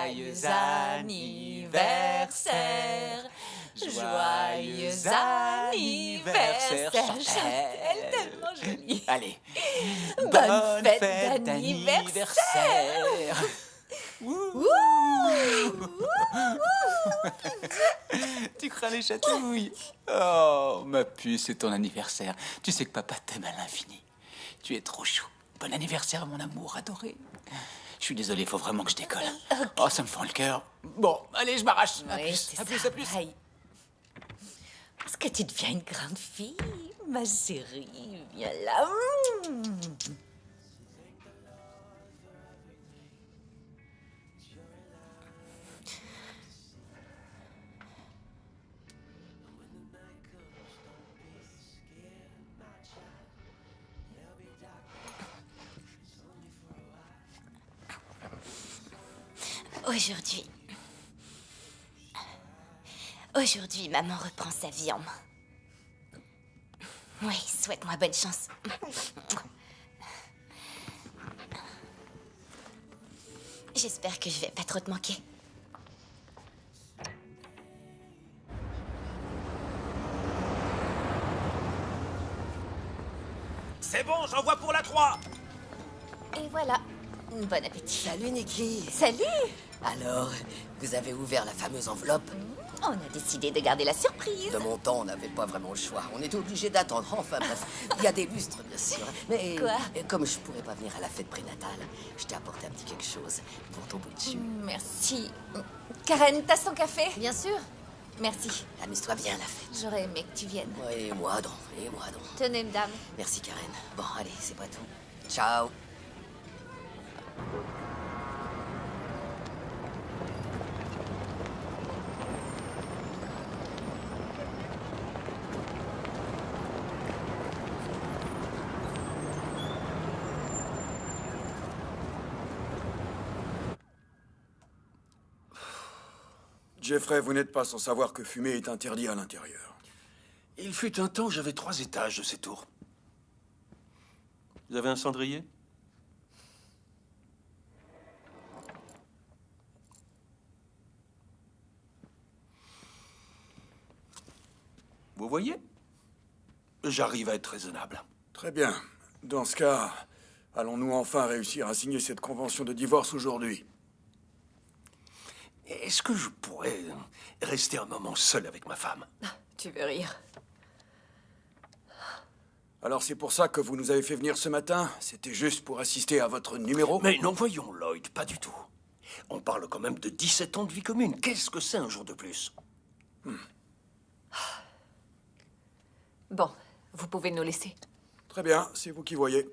Joyeux anniversaire. Joyeux anniversaire. Chantelle, tellement jolie. Allez. Bonne fête d'anniversaire. Tu crains les chatouilles. Oh, ma puce, c'est ton anniversaire. Tu sais que papa t'aime à l'infini. Tu es trop chou. Bon anniversaire, mon amour adoré. Je suis désolé, faut vraiment que je décolle. Okay. Oh, ça me fend le cœur. Bon, allez, je m'arrache. Oui, À plus, à plus. Est-ce que tu deviens une grande fille, ma chérie? Viens là. Aujourd'hui, maman reprend sa vie en main. Oui, souhaite-moi bonne chance. J'espère que je vais pas trop te manquer. C'est bon, j'envoie pour la 3. Et voilà. Bon appétit. Salut Nikki. Salut. Alors, vous avez ouvert la fameuse enveloppe? On a décidé de garder la surprise. De mon temps, on n'avait pas vraiment le choix. On était obligé d'attendre. Enfin bref, il y a des lustres, bien sûr. Mais Quoi? Comme je pourrais pas venir à la fête prénatale, je t'ai apporté un petit quelque chose pour ton bout de jus. Merci. Karen, t'as son café? Bien sûr. Merci. Amuse-toi bien à la fête. J'aurais aimé que tu viennes. Et moi donc, et moi donc. Tenez, madame. Merci Karen. Bon, allez, c'est pas tout. Ciao. Jeffrey, vous n'êtes pas sans savoir que fumer est interdit à l'intérieur. Il fut un temps, j'avais 3 étages de ces tours. Vous avez un cendrier? Vous voyez? J'arrive à être raisonnable. Très bien. Dans ce cas, allons-nous enfin réussir à signer cette convention de divorce aujourd'hui? Est-ce que je pourrais rester un moment seul avec ma femme? Tu veux rire? Alors c'est pour ça que vous nous avez fait venir ce matin? C'était juste pour assister à votre numéro? Mais non, voyons, Lloyd, pas du tout. On parle quand même de 17 ans de vie commune. Qu'est-ce que c'est un jour de plus? Bon, vous pouvez nous laisser. Très bien, c'est vous qui voyez.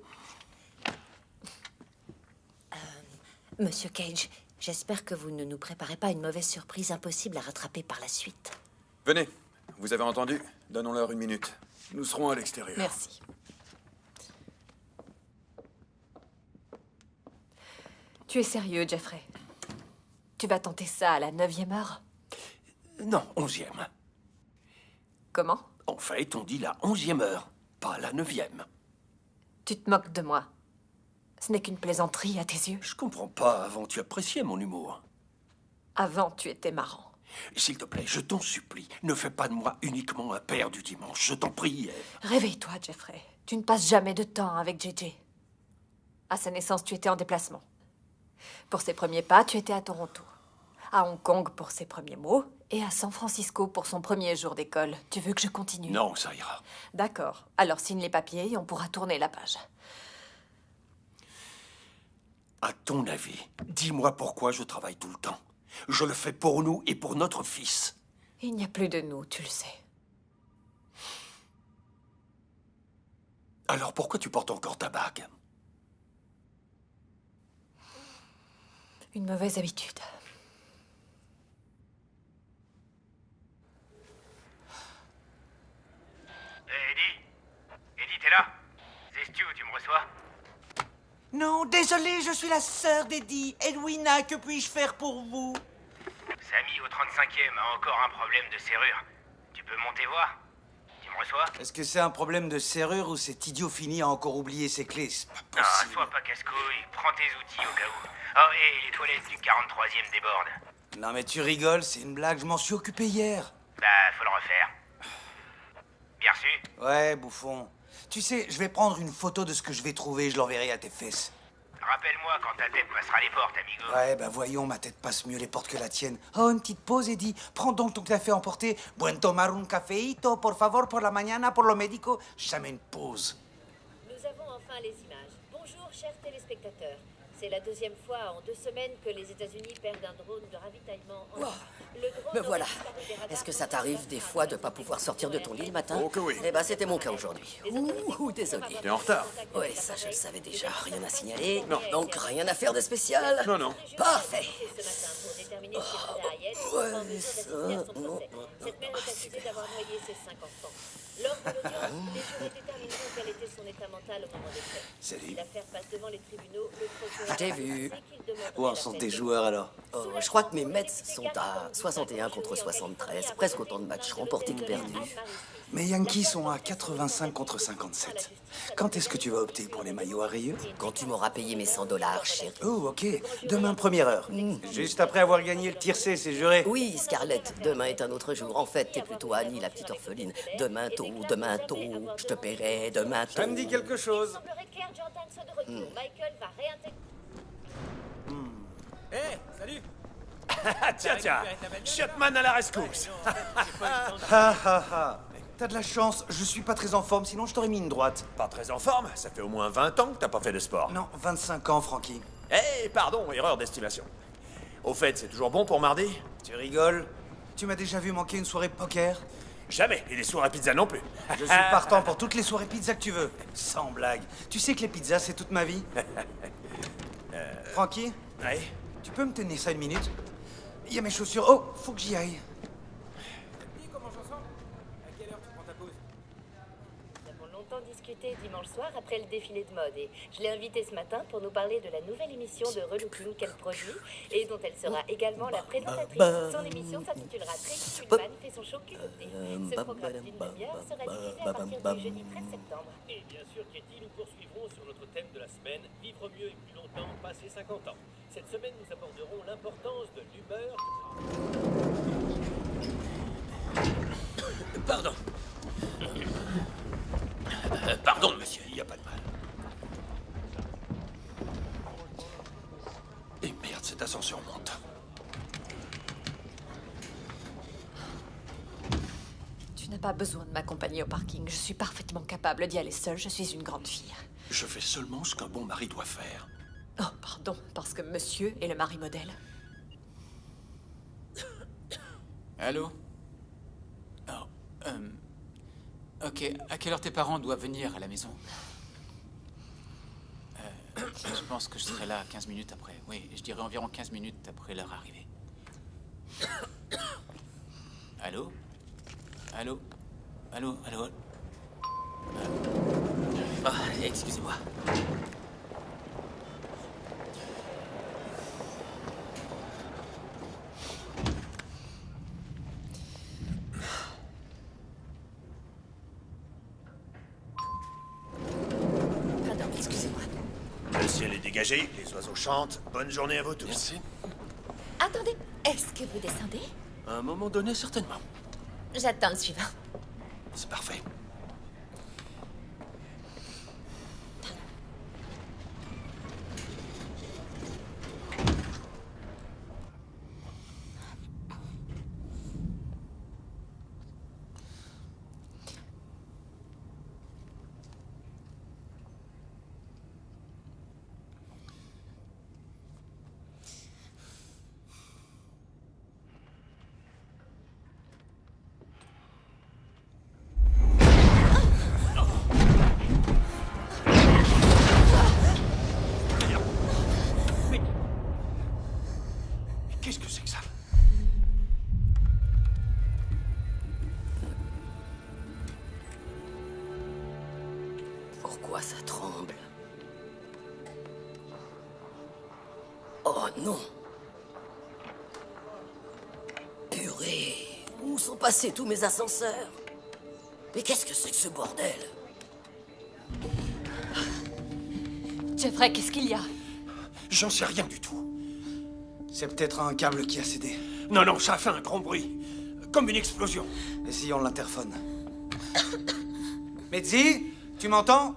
Monsieur Cage, j'espère que vous ne nous préparez pas une mauvaise surprise impossible à rattraper par la suite. Venez, vous avez entendu? Donnons-leur 1 minute. Nous serons à l'extérieur. Merci. Tu es sérieux, Jeffrey? Tu vas tenter ça à la 9e heure? Non, 11e. Comment? En fait, on dit la 11e heure, pas la 9e. Tu te moques de moi. Ce n'est qu'une plaisanterie à tes yeux. Je comprends pas, avant tu appréciais mon humour. Avant, tu étais marrant. S'il te plaît, je t'en supplie, ne fais pas de moi uniquement un père du dimanche, je t'en prie. Réveille-toi, Jeffrey. Tu ne passes jamais de temps avec JJ. À sa naissance, tu étais en déplacement. Pour ses premiers pas, tu étais à Toronto. À Hong Kong pour ses premiers mots. Et à San Francisco pour son premier jour d'école. Tu veux que je continue? Non, ça ira. D'accord. Alors signe les papiers et on pourra tourner la page. À ton avis, dis-moi pourquoi je travaille tout le temps. Je le fais pour nous et pour notre fils. Il n'y a plus de nous, tu le sais. Alors pourquoi tu portes encore ta bague? Une mauvaise habitude. Eddie, t'es là? C'est Stu, tu me reçois? Non, désolé, je suis la sœur d'Eddie. Edwina, que puis-je faire pour vous? Samy au 35e a encore un problème de serrure. Tu peux monter voir? Tu me reçois? Est-ce que c'est un problème de serrure ou cet idiot fini a encore oublié ses clés? C'est pas Ah, possible. sois pas casse-couille, prends tes outils au cas où. Oh, et les toilettes du 43e débordent. Non mais tu rigoles, c'est une blague, je m'en suis occupé hier. Bah, faut le refaire. Bien reçu? Ouais, bouffon. Tu sais, je vais prendre une photo de ce que je vais trouver, je l'enverrai à tes fesses. Rappelle-moi quand ta tête passera les portes, amigo. Ouais, bah voyons, ma tête passe mieux les portes que la tienne. Oh, une petite pause, Eddie. Prends donc ton café emporté. Buen tomar un cafeito, por favor, por la mañana, por lo médico. Jamais une pause. Nous avons enfin les images. Bonjour, chers téléspectateurs. C'est la deuxième fois en 2 semaines que les États-Unis perdent un drone de ravitaillement en Irak. Le drone Me voilà. aurait disparu des radars Est-ce que ça t'arrive des fois de pas pouvoir sortir de ton lit le matin? Oh que oui. Eh ben, c'était mon cas aujourd'hui. Ouh, désolé. T'es en retard. Ouais, ça je le savais déjà. Rien à signaler. Non. Donc rien à faire de spécial. Non, non. Parfait. ce matin pour déterminer si Rayed ouais, était en mesure ça, d'assister à son non, procès. non, Cette mère non, est accusée d'avoir noyé ses 5 enfants. Lors de l'audience, les jurés détermineront quel était son état mental au moment des faits. Salut. Si l'affaire passe devant les tribunaux, le procureur Je t'ai vu. a annoncé qu'il demanderait Où en la sont peine tes de joueurs alors? Oh, je crois que mes Mets sont à 61 contre 73. Presque autant de matchs remportés que perdus. Mes Yankees sont à 85 contre 57. Quand est-ce que tu vas opter pour les maillots à rayures? Quand tu m'auras payé mes 100 $, chérie. Oh, ok. Demain, première heure. Juste après avoir gagné le tir-C, c'est juré. Oui, Scarlett, demain est un autre jour. En fait, t'es plutôt Annie, la petite orpheline. Demain tôt, je te paierai, demain tôt. Ça me dit quelque chose. Il semblerait que Claire Jordan soit de retour. Michael va réintégrer... Tiens, Shotman à la rescousse. Ha ha ha. T'as de la chance, je suis pas très en forme, sinon je t'aurais mis une droite. Pas très en forme, ça fait au moins 20 ans que t'as pas fait de sport. Non, 25 ans, Frankie. Eh, pardon, erreur d'estimation. Au fait, c'est toujours bon pour mardi? Tu rigoles? Tu m'as déjà vu manquer une soirée poker? Jamais, et les soirs à pizza non plus. Je suis partant pour toutes les soirées pizza que tu veux. Sans blague. Tu sais que les pizzas, c'est toute ma vie? Frankie, Ouais. tu peux me tenir ça une minute? Il y a mes chaussures. Oh, faut que j'y aille. Nous avons longtemps discuté dimanche soir après le défilé de mode et je l'ai invitée ce matin pour nous parler de la nouvelle émission de relooking qu'elle produit et dont elle sera également la présentatrice. Son émission s'intitulera Tracy Ullman fait son show culotté. Ce programme d'une demi-heure sera diffusé à partir du jeudi 13 septembre. Et bien sûr, Katie, nous poursuivrons sur notre thème de la semaine, vivre mieux et plus longtemps, passer 50 ans. Cette semaine, nous aborderons l'importance de l'humeur. Pardon. Pardon, monsieur, il n'y a pas de mal. Et merde, cette ascension monte. Tu n'as pas besoin de m'accompagner au parking. Je suis parfaitement capable d'y aller seule. Je suis une grande fille. Je fais seulement ce qu'un bon mari doit faire. Oh, pardon, parce que monsieur est le mari modèle. Allô? Oh, ok, à quelle heure tes parents doivent venir à la maison? Je pense que je serai là 15 minutes après. Oui, je dirais environ 15 minutes après leur arrivée. Allô? Allô? Allô? Allô? Ah, excusez-moi. Pardon, excusez-moi. Le ciel est dégagé, les oiseaux chantent. Bonne journée à vous tous. Merci. Attendez, est-ce que vous descendez? À un moment donné, certainement. J'attends le suivant. C'est parfait. Qu'est-ce que c'est que ça? Pourquoi ça tremble? Oh non! Purée! Où sont passés tous mes ascenseurs? Mais qu'est-ce que c'est que ce bordel? Jeffrey, qu'est-ce qu'il y a? J'en sais rien du tout. C'est peut-être un câble qui a cédé. Non, non, ça a fait un grand bruit. Comme une explosion. Essayons l'interphone. Mehdi, tu m'entends?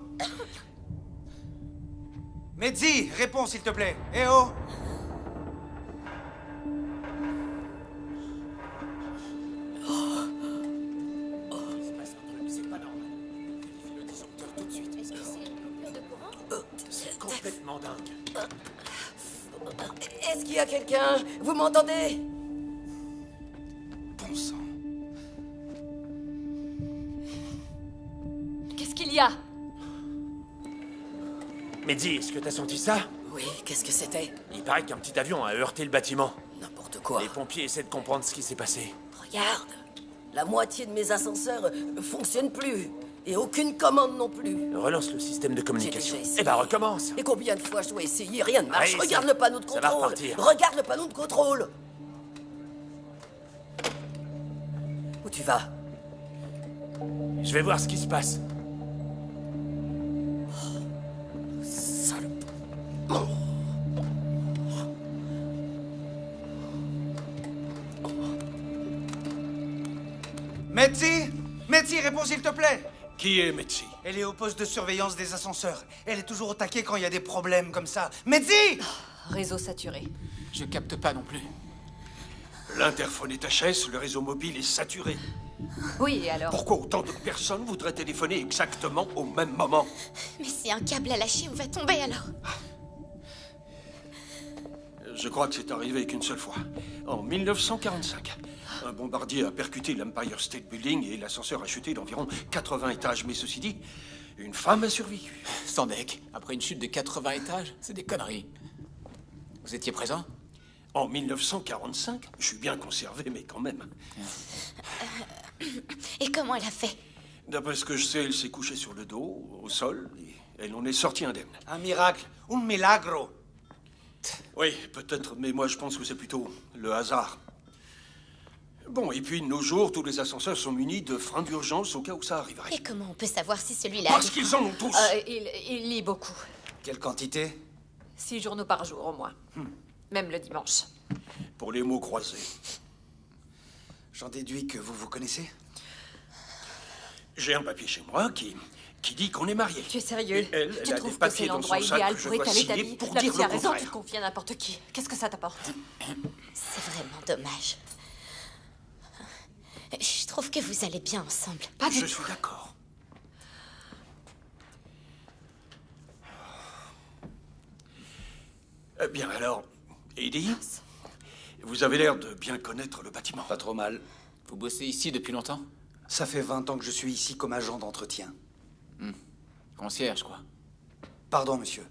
Mehdi, réponds s'il te plaît. Eh oh! C'est pas normal. Vérifie le disjoncteur tout de suite. Est-ce que c'est une coupure de courant? C'est complètement dingue. Est-ce qu'il y a quelqu'un? Vous m'entendez? Bon sang. Qu'est-ce qu'il y a? Mehdi, est-ce que t'as senti ça? Oui, qu'est-ce que c'était? Il paraît qu'un petit avion a heurté le bâtiment. N'importe quoi. Les pompiers essaient de comprendre ce qui s'est passé. Regarde, la moitié de mes ascenseurs fonctionnent plus. Et aucune commande non plus. Relance le système de communication. J'ai déjà essayé. Eh ben, recommence. Et combien de fois je dois essayer? Rien ne marche. Allez, Regarde ça- le panneau de ça va contrôle. repartir. Regarde le panneau de contrôle. Où tu vas? Je vais voir ce qui se passe. Salope. Mehdi! Mehdi, réponds s'il te plaît! Qui est Metsi? Elle est au poste de surveillance des ascenseurs. Elle est toujours au taquet quand il y a des problèmes comme ça. Mehdi! Réseau saturé. Je capte pas non plus. L'interphone est HS, le réseau mobile est saturé. Oui, et alors? Pourquoi autant de personnes voudraient téléphoner exactement au même moment? Mais c'est un câble à lâcher, on va tomber alors. Je crois que c'est arrivé qu'une seule fois. En 1945. Un bombardier a percuté l'Empire State Building et l'ascenseur a chuté d'environ 80 étages. Mais ceci dit, une femme a survécu. Sans deck, après une chute de 80 étages, c'est des conneries. Vous étiez présent? En 1945, je suis bien conservé, mais quand même. Et comment elle a fait? D'après ce que je sais, elle s'est couchée sur le dos, au sol, et elle en est sortie indemne. Un miracle. Un milagro. Oui, peut-être, mais moi je pense que c'est plutôt le hasard. Bon, et puis de nos jours, tous les ascenseurs sont munis de freins d'urgence au cas où ça arriverait. Et comment on peut savoir si celui-là... Parce qu'ils en ont tous. Il lit beaucoup. Quelle quantité? 6 journaux par jour, au moins. Même le dimanche. Pour les mots croisés. J'en déduis que vous vous connaissez? J'ai un papier chez moi qui dit qu'on est mariés. Tu es sérieux? Et elle Tu a trouves des que papiers c'est dans l'endroit son sac idéal que je pour dois étaler ta signer vie? pour La dire psy a le raison, contraire. tu confies à n'importe qui. Qu'est-ce que ça t'apporte? C'est vraiment dommage. Je trouve que vous allez bien ensemble. Pas du Je tout. suis d'accord. Bien alors, Eddie, vous avez l'air de bien connaître le bâtiment. Pas trop mal. Vous bossez ici depuis longtemps? Ça fait 20 ans que je suis ici comme agent d'entretien. Concierge, quoi. Pardon, monsieur.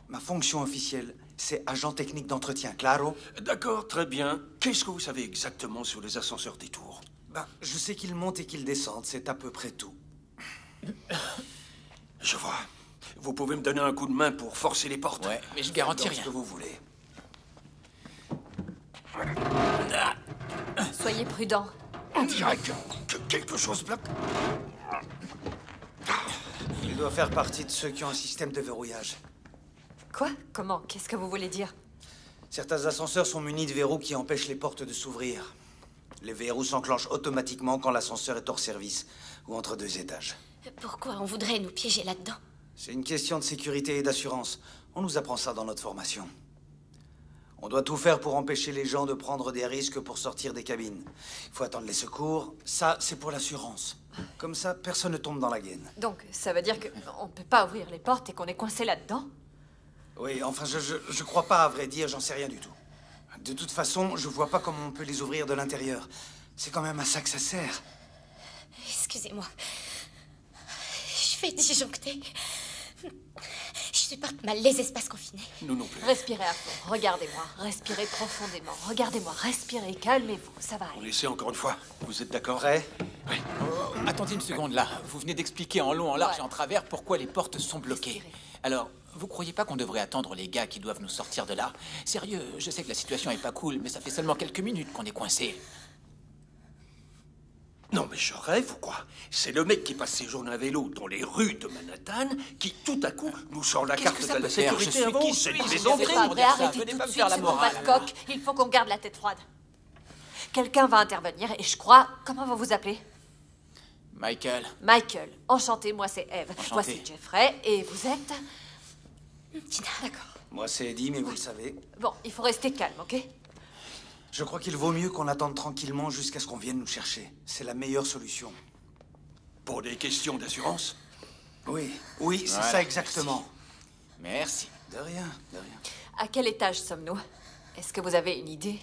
Ma fonction officielle, c'est agent technique d'entretien, claro? D'accord, très bien. Qu'est-ce que vous savez exactement sur les ascenseurs des tours? Ben, je sais qu'ils montent et qu'ils descendent, c'est à peu près tout. Je vois. Vous pouvez me donner un coup de main pour forcer les portes? Ouais, mais je garantis Dans rien. ce que vous voulez. Soyez prudent. On dirait que quelque chose bloque. Il doit faire partie de ceux qui ont un système de verrouillage. Quoi? Comment? Qu'est-ce que vous voulez dire? Certains ascenseurs sont munis de verrous qui empêchent les portes de s'ouvrir. Les verrous s'enclenchent automatiquement quand l'ascenseur est hors service ou entre 2 étages. Pourquoi on voudrait nous piéger là-dedans? C'est une question de sécurité et d'assurance. On nous apprend ça dans notre formation. On doit tout faire pour empêcher les gens de prendre des risques pour sortir des cabines. Il faut attendre les secours. Ça, c'est pour l'assurance. Comme ça, personne ne tombe dans la gaine. Donc, ça veut dire qu'on ne peut pas ouvrir les portes et qu'on est coincé là-dedans? Oui, enfin, je crois pas, à vrai dire, j'en sais rien du tout. De toute façon, je vois pas comment on peut les ouvrir de l'intérieur. C'est quand même à ça que ça sert. Excusez-moi. Je vais disjoncter. Je supporte mal les espaces confinés. Nous non plus. Respirez à fond. Regardez-moi. Respirez profondément. Regardez-moi. Respirez. Calmez-vous. Ça va On aller. essaie encore une fois. Vous êtes d'accord? Prêt? Oui. Attendez une seconde, là. Vous venez d'expliquer en long, en large Ouais. et en travers pourquoi les portes sont bloquées. Respirez. Alors, vous croyez pas qu'on devrait attendre les gars qui doivent nous sortir de là? Sérieux, je sais que la situation est pas cool, mais ça fait seulement quelques minutes qu'on est coincés. Non, mais je rêve ou quoi? C'est le mec qui passe ses journées à vélo dans les rues de Manhattan qui, tout à coup, nous sort la carte de la sécurité avant. C'est des C'est entrées. pas vrai, arrêtez tout de suite, c'est mon bas de coq. Il faut qu'on garde la tête froide. Quelqu'un va intervenir et je crois... Comment vous vous appelez? Michael. Michael. Enchanté, moi c'est Eve. Enchanté. Voici Jeffrey et vous êtes... Tina. D'accord. Moi, c'est Eddie, mais vous le savez. Bon, il faut rester calme, ok? Je crois qu'il vaut mieux qu'on attende tranquillement jusqu'à ce qu'on vienne nous chercher. C'est la meilleure solution. Pour des questions d'assurance? Oui, oui, c'est Voilà, ça exactement. Merci. De rien, de rien. À quel étage sommes-nous? Est-ce que vous avez une idée?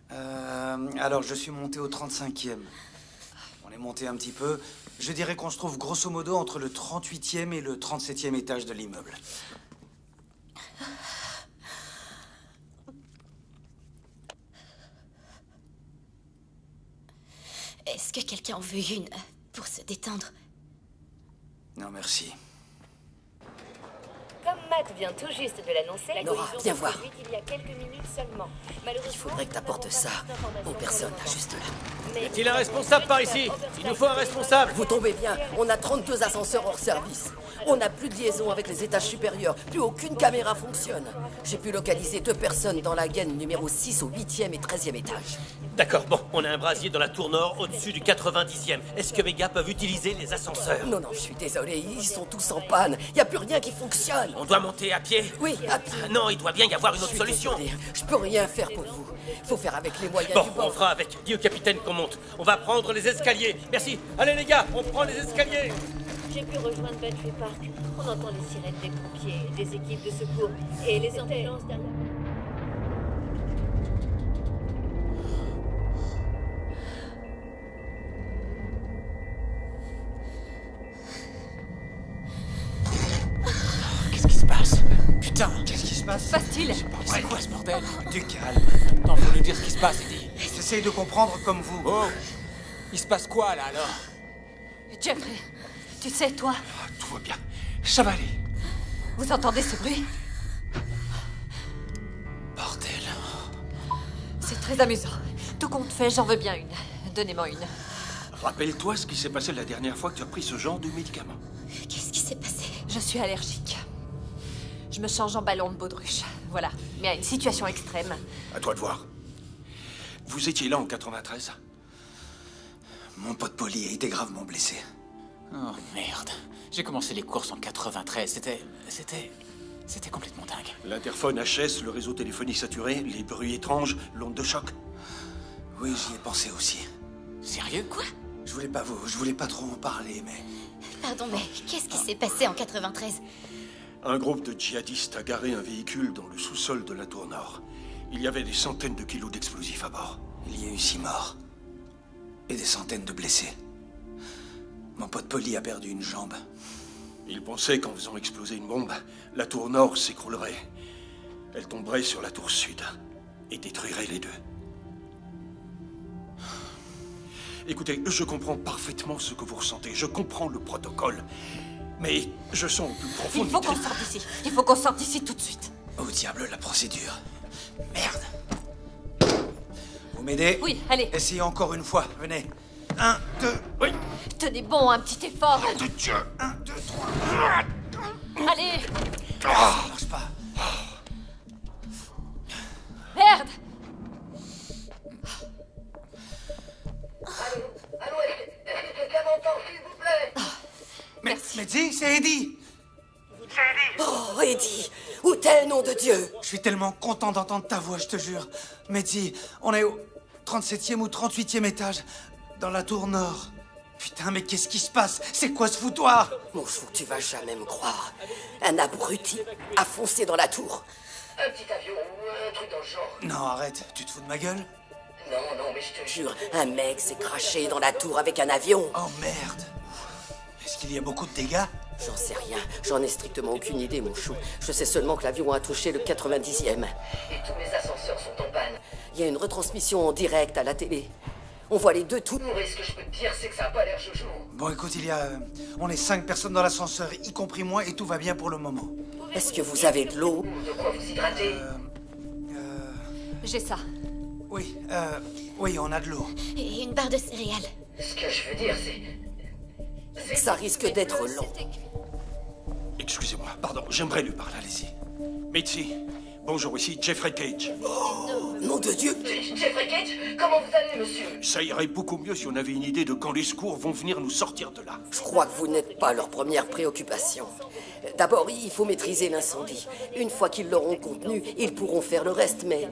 Alors, je suis monté au 35e. On est monté un petit peu. Je dirais qu'on se trouve grosso modo entre le 38e et le 37e étage de l'immeuble. Est-ce que quelqu'un en veut une pour se détendre? Non, merci. Comme Matt vient tout juste de l'annoncer, la Nora, collision viens s'est voir. produite il y a quelques minutes seulement. Malheureusement, Il faudrait que t'apportes nous n'avons ça pas plus d'informations aux personnes, pour le là, juste là. moment. Mais- Y a-t-il un responsable par ici? Il nous faut un responsable. Vous tombez bien, on a 32 ascenseurs hors service. On n'a plus de liaison avec les étages supérieurs. Plus aucune caméra fonctionne. J'ai pu localiser 2 personnes dans la gaine numéro 6 au 8e et 13e étage. D'accord, bon, on a un brasier dans la tour nord au-dessus du 90e. Est-ce que mes gars peuvent utiliser les ascenseurs? Non, non, je suis désolé, ils sont tous en panne. Il n'y a plus rien qui fonctionne. On doit monter à pied? Oui, à pied. Ah non, il doit bien y avoir une autre Je suis solution. désolé, je peux rien faire pour vous. Faut faire avec les moyens Bon, du on bord. fera avec. Dis au capitaine qu'on monte. On va prendre les escaliers. Merci. Allez les gars, on prend les escaliers. J'ai pu rejoindre Battery Park. On entend les sirènes des pompiers, des équipes de secours et les ambulances derrière. Qu'est-ce qui se passe? Putain. Qu'est-ce qui se passe? Que se passe-t-il? C'est quoi ce bordel? Du calme. Non, faut nous dire ce qui se passe, Eddie. J'essaye de comprendre comme vous. Oh. Il se passe quoi, là, alors? Jeffrey, tu sais, toi, Tout va bien. Ça va aller. vous entendez ce bruit? Bordel. C'est très amusant. Tout compte fait, j'en veux bien une. Donnez-moi une. Rappelle-toi ce qui s'est passé la dernière fois que tu as pris ce genre de médicament. Qu'est-ce qui s'est passé? Je suis allergique. Je me change en ballon de baudruche. Voilà. Mais à une situation extrême. À toi de voir. Vous étiez là en 93? Mon pote Polly a été gravement blessé. Oh, merde. J'ai commencé les courses en 93. C'était complètement dingue. L'interphone HS, le réseau téléphonique saturé, les bruits étranges, l'onde de choc. Oui, j'y ai pensé aussi. Sérieux? Quoi? Je voulais pas trop en parler, mais... Pardon, mais qu'est-ce qui s'est passé en 93? Un groupe de djihadistes a garé un véhicule dans le sous-sol de la tour nord. Il y avait des centaines de kilos d'explosifs à bord. Il y a eu 6 morts. Et des centaines de blessés. Mon pote Polly a perdu une jambe. Ils pensaient qu'en faisant exploser une bombe, la tour nord s'écroulerait. Elle tomberait sur la tour sud et détruirait les deux. Écoutez, je comprends parfaitement ce que vous ressentez. Je comprends le protocole. Mais je sens au plus profond... Il faut qu'on sorte d'ici. Il faut qu'on sorte d'ici tout de suite. Oh diable, la procédure. Merde. Vous m'aidez? Oui, allez. Essayez encore une fois, venez. 1, 2, oui. Tenez bon, un petit effort. 1, 2, 3. Allez. Ça marche pas. Merde. Allô, est-ce que quelqu'un m'entend, s'il vous plaît? Merci. Mais dis, c'est Eddie. Oh, Eddie, où t'es, nom de Dieu? Je suis tellement content d'entendre ta voix, je te jure. Mehdi, on est au 37e ou 38e étage, dans la tour nord. Putain, mais qu'est-ce qui se passe? C'est quoi ce foutoir? Mon chou, tu vas jamais me croire. Un abruti a foncé dans la tour. Un petit avion ou un truc dans le genre. Non, arrête, tu te fous de ma gueule? Non, mais je te jure, un mec s'est craché dans la tour avec un avion. Oh merde. Est-ce qu'il y a beaucoup de dégâts? J'en sais rien, j'en ai strictement aucune idée, mon chou. Je sais seulement que l'avion a touché le 90e. Et tous les ascenseurs sont en panne. Il y a une retransmission en direct à la télé. On voit les deux tours. Et ce que je peux te dire, c'est que ça a pas l'air joujou. Bon, écoute, on est 5 personnes dans l'ascenseur, y compris moi, et tout va bien pour le moment. Est-ce que vous avez de l'eau? De quoi vous hydrater? J'ai ça. Oui, Oui, on a de l'eau. Et une barre de céréales. Ce que je veux dire, c'est... Ça risque d'être long. Excusez-moi, pardon, j'aimerais lui parler, allez-y. Mitzi, bonjour, ici Jeffrey Cage. Oh, nom de Dieu! Jeffrey Cage, comment vous allez, monsieur? Ça irait beaucoup mieux si on avait une idée de quand les secours vont venir nous sortir de là. Je crois que vous n'êtes pas leur première préoccupation. D'abord, il faut maîtriser l'incendie. Une fois qu'ils l'auront contenu, ils pourront faire le reste, mais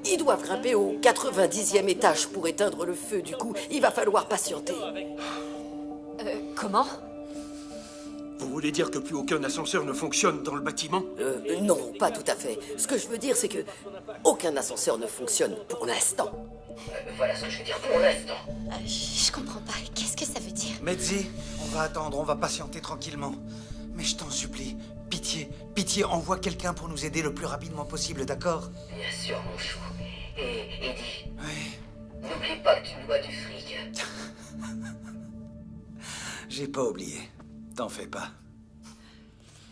ils doivent grimper au 90e étage pour éteindre le feu. Du coup, il va falloir patienter. Comment? Vous voulez dire que plus aucun ascenseur ne fonctionne dans le bâtiment? Non, pas tout à fait. Ce que je veux dire, c'est que aucun ascenseur ne fonctionne pour l'instant. Voilà ce que je veux dire pour l'instant. Je comprends pas. Qu'est-ce que ça veut dire? Medzi, on va attendre, on va patienter tranquillement. Mais je t'en supplie, pitié, pitié, envoie quelqu'un pour nous aider le plus rapidement possible, d'accord? Bien sûr, mon chou. Et Eddie, Oui. n'oublie pas que tu me dois du fric. J'ai pas oublié. T'en fais pas.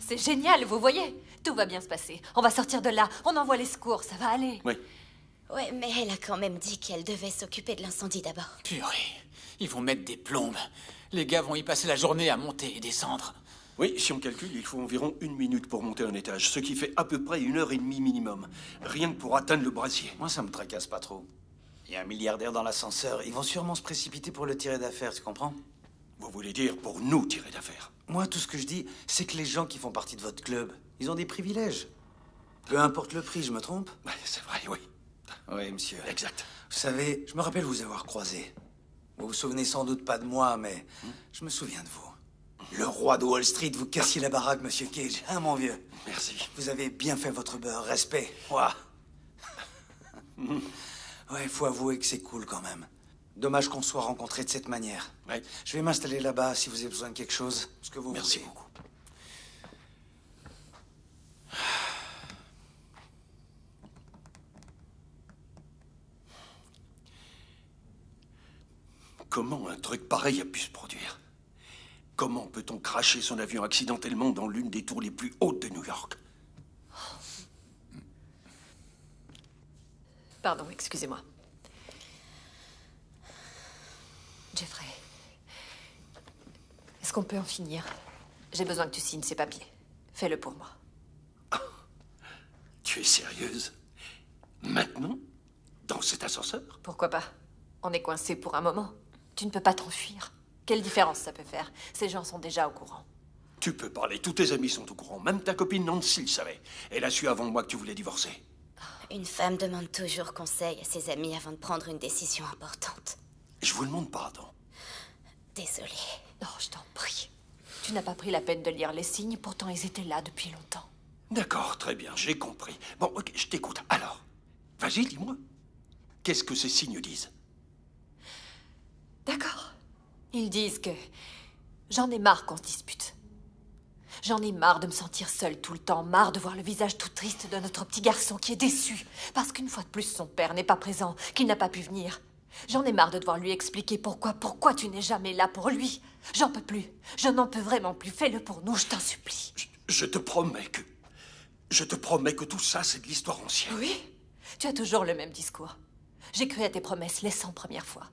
C'est génial, vous voyez? Tout va bien se passer. On va sortir de là. On envoie les secours, ça va aller. Oui. Ouais, mais elle a quand même dit qu'elle devait s'occuper de l'incendie d'abord. Purée, ils vont mettre des plombes. Les gars vont y passer la journée à monter et descendre. Oui, si on calcule, il faut environ 1 minute pour monter un étage, ce qui fait à peu près 1h30 minimum. Rien que pour atteindre le brasier. Moi, ça me tracasse pas trop. Il y a un milliardaire dans l'ascenseur. Ils vont sûrement se précipiter pour le tirer d'affaire, tu comprends? Vous voulez dire pour nous tirer d'affaire? Moi, tout ce que je dis, c'est que les gens qui font partie de votre club, ils ont des privilèges. Peu importe le prix, je me trompe? Ouais, c'est vrai, oui. Oui, monsieur. Exact. Vous savez, je me rappelle vous avoir croisé. Vous vous souvenez sans doute pas de moi, mais je me souviens de vous. Le roi de Wall Street, vous cassiez la baraque, monsieur Cage. Hein, mon vieux? Merci. Vous avez bien fait votre beurre. Respect. Ouah. Ouais, faut avouer que c'est cool quand même. Dommage qu'on soit rencontrés de cette manière. Ouais. Je vais m'installer là-bas si vous avez besoin de quelque chose. Ce que vous Merci voulez. beaucoup. Comment un truc pareil a pu se produire? Comment peut-on cracher son avion accidentellement dans l'une des tours les plus hautes de New York? Pardon, excusez-moi. Jeffrey, est-ce qu'on peut en finir? J'ai besoin que tu signes ces papiers. Fais-le pour moi. Tu es sérieuse? Maintenant? Dans cet ascenseur? Pourquoi pas? On est coincé pour un moment. Tu ne peux pas t'enfuir. Quelle différence ça peut faire? Ces gens sont déjà au courant. Tu peux parler, tous tes amis sont au courant. Même ta copine Nancy le savait. Elle a su avant moi que tu voulais divorcer. Une femme demande toujours conseil à ses amis avant de prendre une décision importante. Je vous demande pardon. Désolée. Non, je t'en prie. Tu n'as pas pris la peine de lire les signes, pourtant ils étaient là depuis longtemps. D'accord, très bien, j'ai compris. Bon, ok, je t'écoute. Alors, vas-y, dis-moi. Qu'est-ce que ces signes disent? D'accord. Ils disent que j'en ai marre qu'on se dispute. J'en ai marre de me sentir seule tout le temps, marre de voir le visage tout triste de notre petit garçon qui est déçu, parce qu'une fois de plus son père n'est pas présent, qu'il n'a pas pu venir. J'en ai marre de devoir lui expliquer pourquoi tu n'es jamais là pour lui. J'en peux plus. Je n'en peux vraiment plus. Fais-le pour nous, je t'en supplie. Je te promets que... Je te promets que tout ça, c'est de l'histoire ancienne. Oui? Tu as toujours le même discours. J'ai cru à tes promesses les 100 premières fois.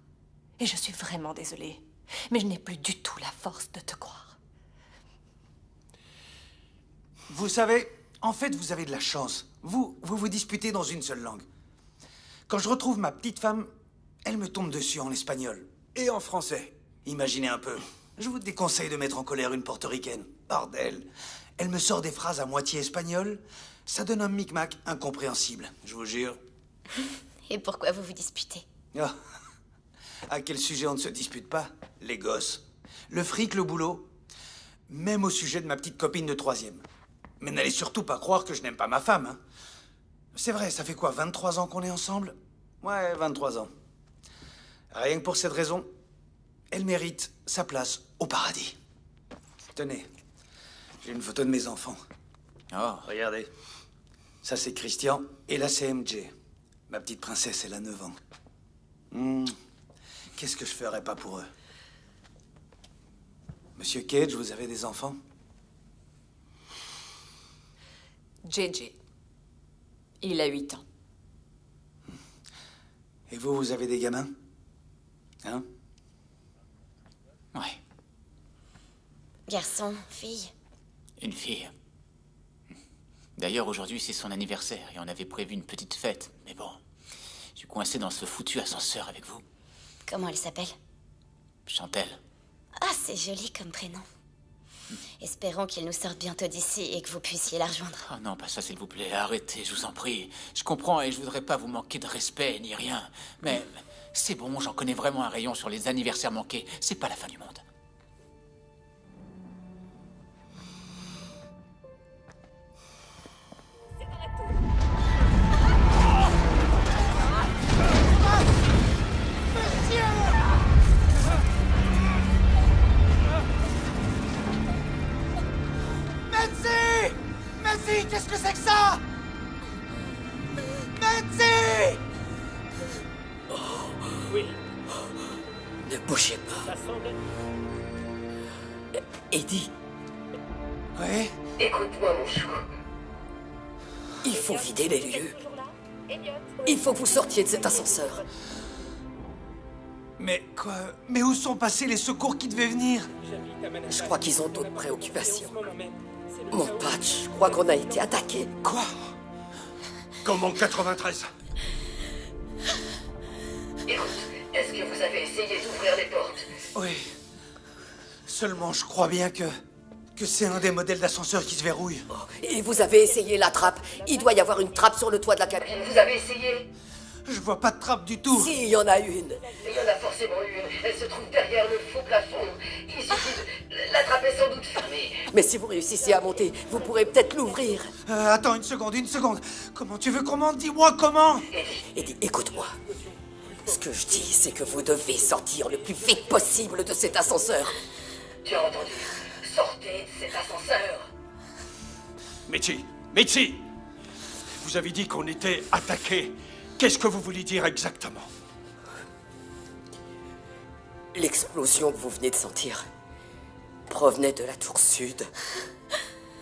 Et je suis vraiment désolée. Mais je n'ai plus du tout la force de te croire. Vous savez, en fait, vous avez de la chance. Vous vous disputez dans une seule langue. Quand je retrouve ma petite femme, elle me tombe dessus en espagnol. Et en français. Imaginez un peu. Je vous déconseille de mettre en colère une portoricaine. Bordel. Elle me sort des phrases à moitié espagnoles. Ça donne un micmac incompréhensible, je vous jure. Et pourquoi vous vous disputez? Ah. À quel sujet on ne se dispute pas? Les gosses. Le fric, le boulot. Même au sujet de ma petite copine de 3e. Mais n'allez surtout pas croire que je n'aime pas ma femme, hein. C'est vrai, ça fait quoi, 23 ans qu'on est ensemble? Ouais, 23 ans. Rien que pour cette raison, elle mérite sa place au paradis. Tenez, j'ai une photo de mes enfants. Oh. Regardez. Ça, c'est Christian, et là, c'est MJ. Ma petite princesse, elle a 9 ans. Qu'est-ce que je ferais pas pour eux? Monsieur Cage, vous avez des enfants? JJ. Il a 8 ans. Et vous, vous avez des gamins? Hein? Ouais, Garçon, fille. une fille. D'ailleurs, aujourd'hui, c'est son anniversaire et on avait prévu une petite fête. Mais bon, je suis coincé dans ce foutu ascenseur avec vous. Comment elle s'appelle? Chantel. Ah, c'est joli comme prénom. Espérons qu'il nous sorte bientôt d'ici et que vous puissiez la rejoindre. Oh non, pas ça, s'il vous plaît. Arrêtez, je vous en prie. Je comprends et je voudrais pas vous manquer de respect ni rien. Mais c'est bon, j'en connais vraiment un rayon sur les anniversaires manqués. C'est pas la fin du monde. Metzi! Metzi, qu'est-ce que c'est que ça? Metzi! Oui, Ne bougez pas. ça semble... Eddie, Oui? écoute-moi, mon chou. Il faut vider les lieux. Toujours là? Elliot? Il faut que vous sortiez de cet ascenseur. Mais quoi? Mais où sont passés les secours qui devaient venir? J'habite à Manhattan. Je crois qu'ils ont d'autres préoccupations. En ce moment même, c'est le Mon chaos. patch, je crois qu'on a été attaqué. Quoi? Comme en 93. Écoute, est-ce que vous avez essayé d'ouvrir les portes? Oui. Seulement, je crois bien que c'est un des modèles d'ascenseur qui se verrouille. Et vous avez essayé la trappe. Il doit y avoir une trappe sur le toit de la cabine. Vous avez essayé? Je vois pas de trappe du tout. Si, il y en a une. Il y en a forcément une. Elle se trouve derrière le faux plafond. Il suffit de... La trappe est sans doute fermée. Mais si vous réussissez à monter, vous pourrez peut-être l'ouvrir. Attends une seconde. Comment tu veux qu'on monte? Dis-moi comment. Eddie, écoute-moi. Ce que je dis, c'est que vous devez sortir le plus vite possible de cet ascenseur. Tu as entendu? Sortez de cet ascenseur. Metzi! Vous avez dit qu'on était attaqué. Qu'est-ce que vous voulez dire exactement? L'explosion que vous venez de sentir provenait de la tour sud.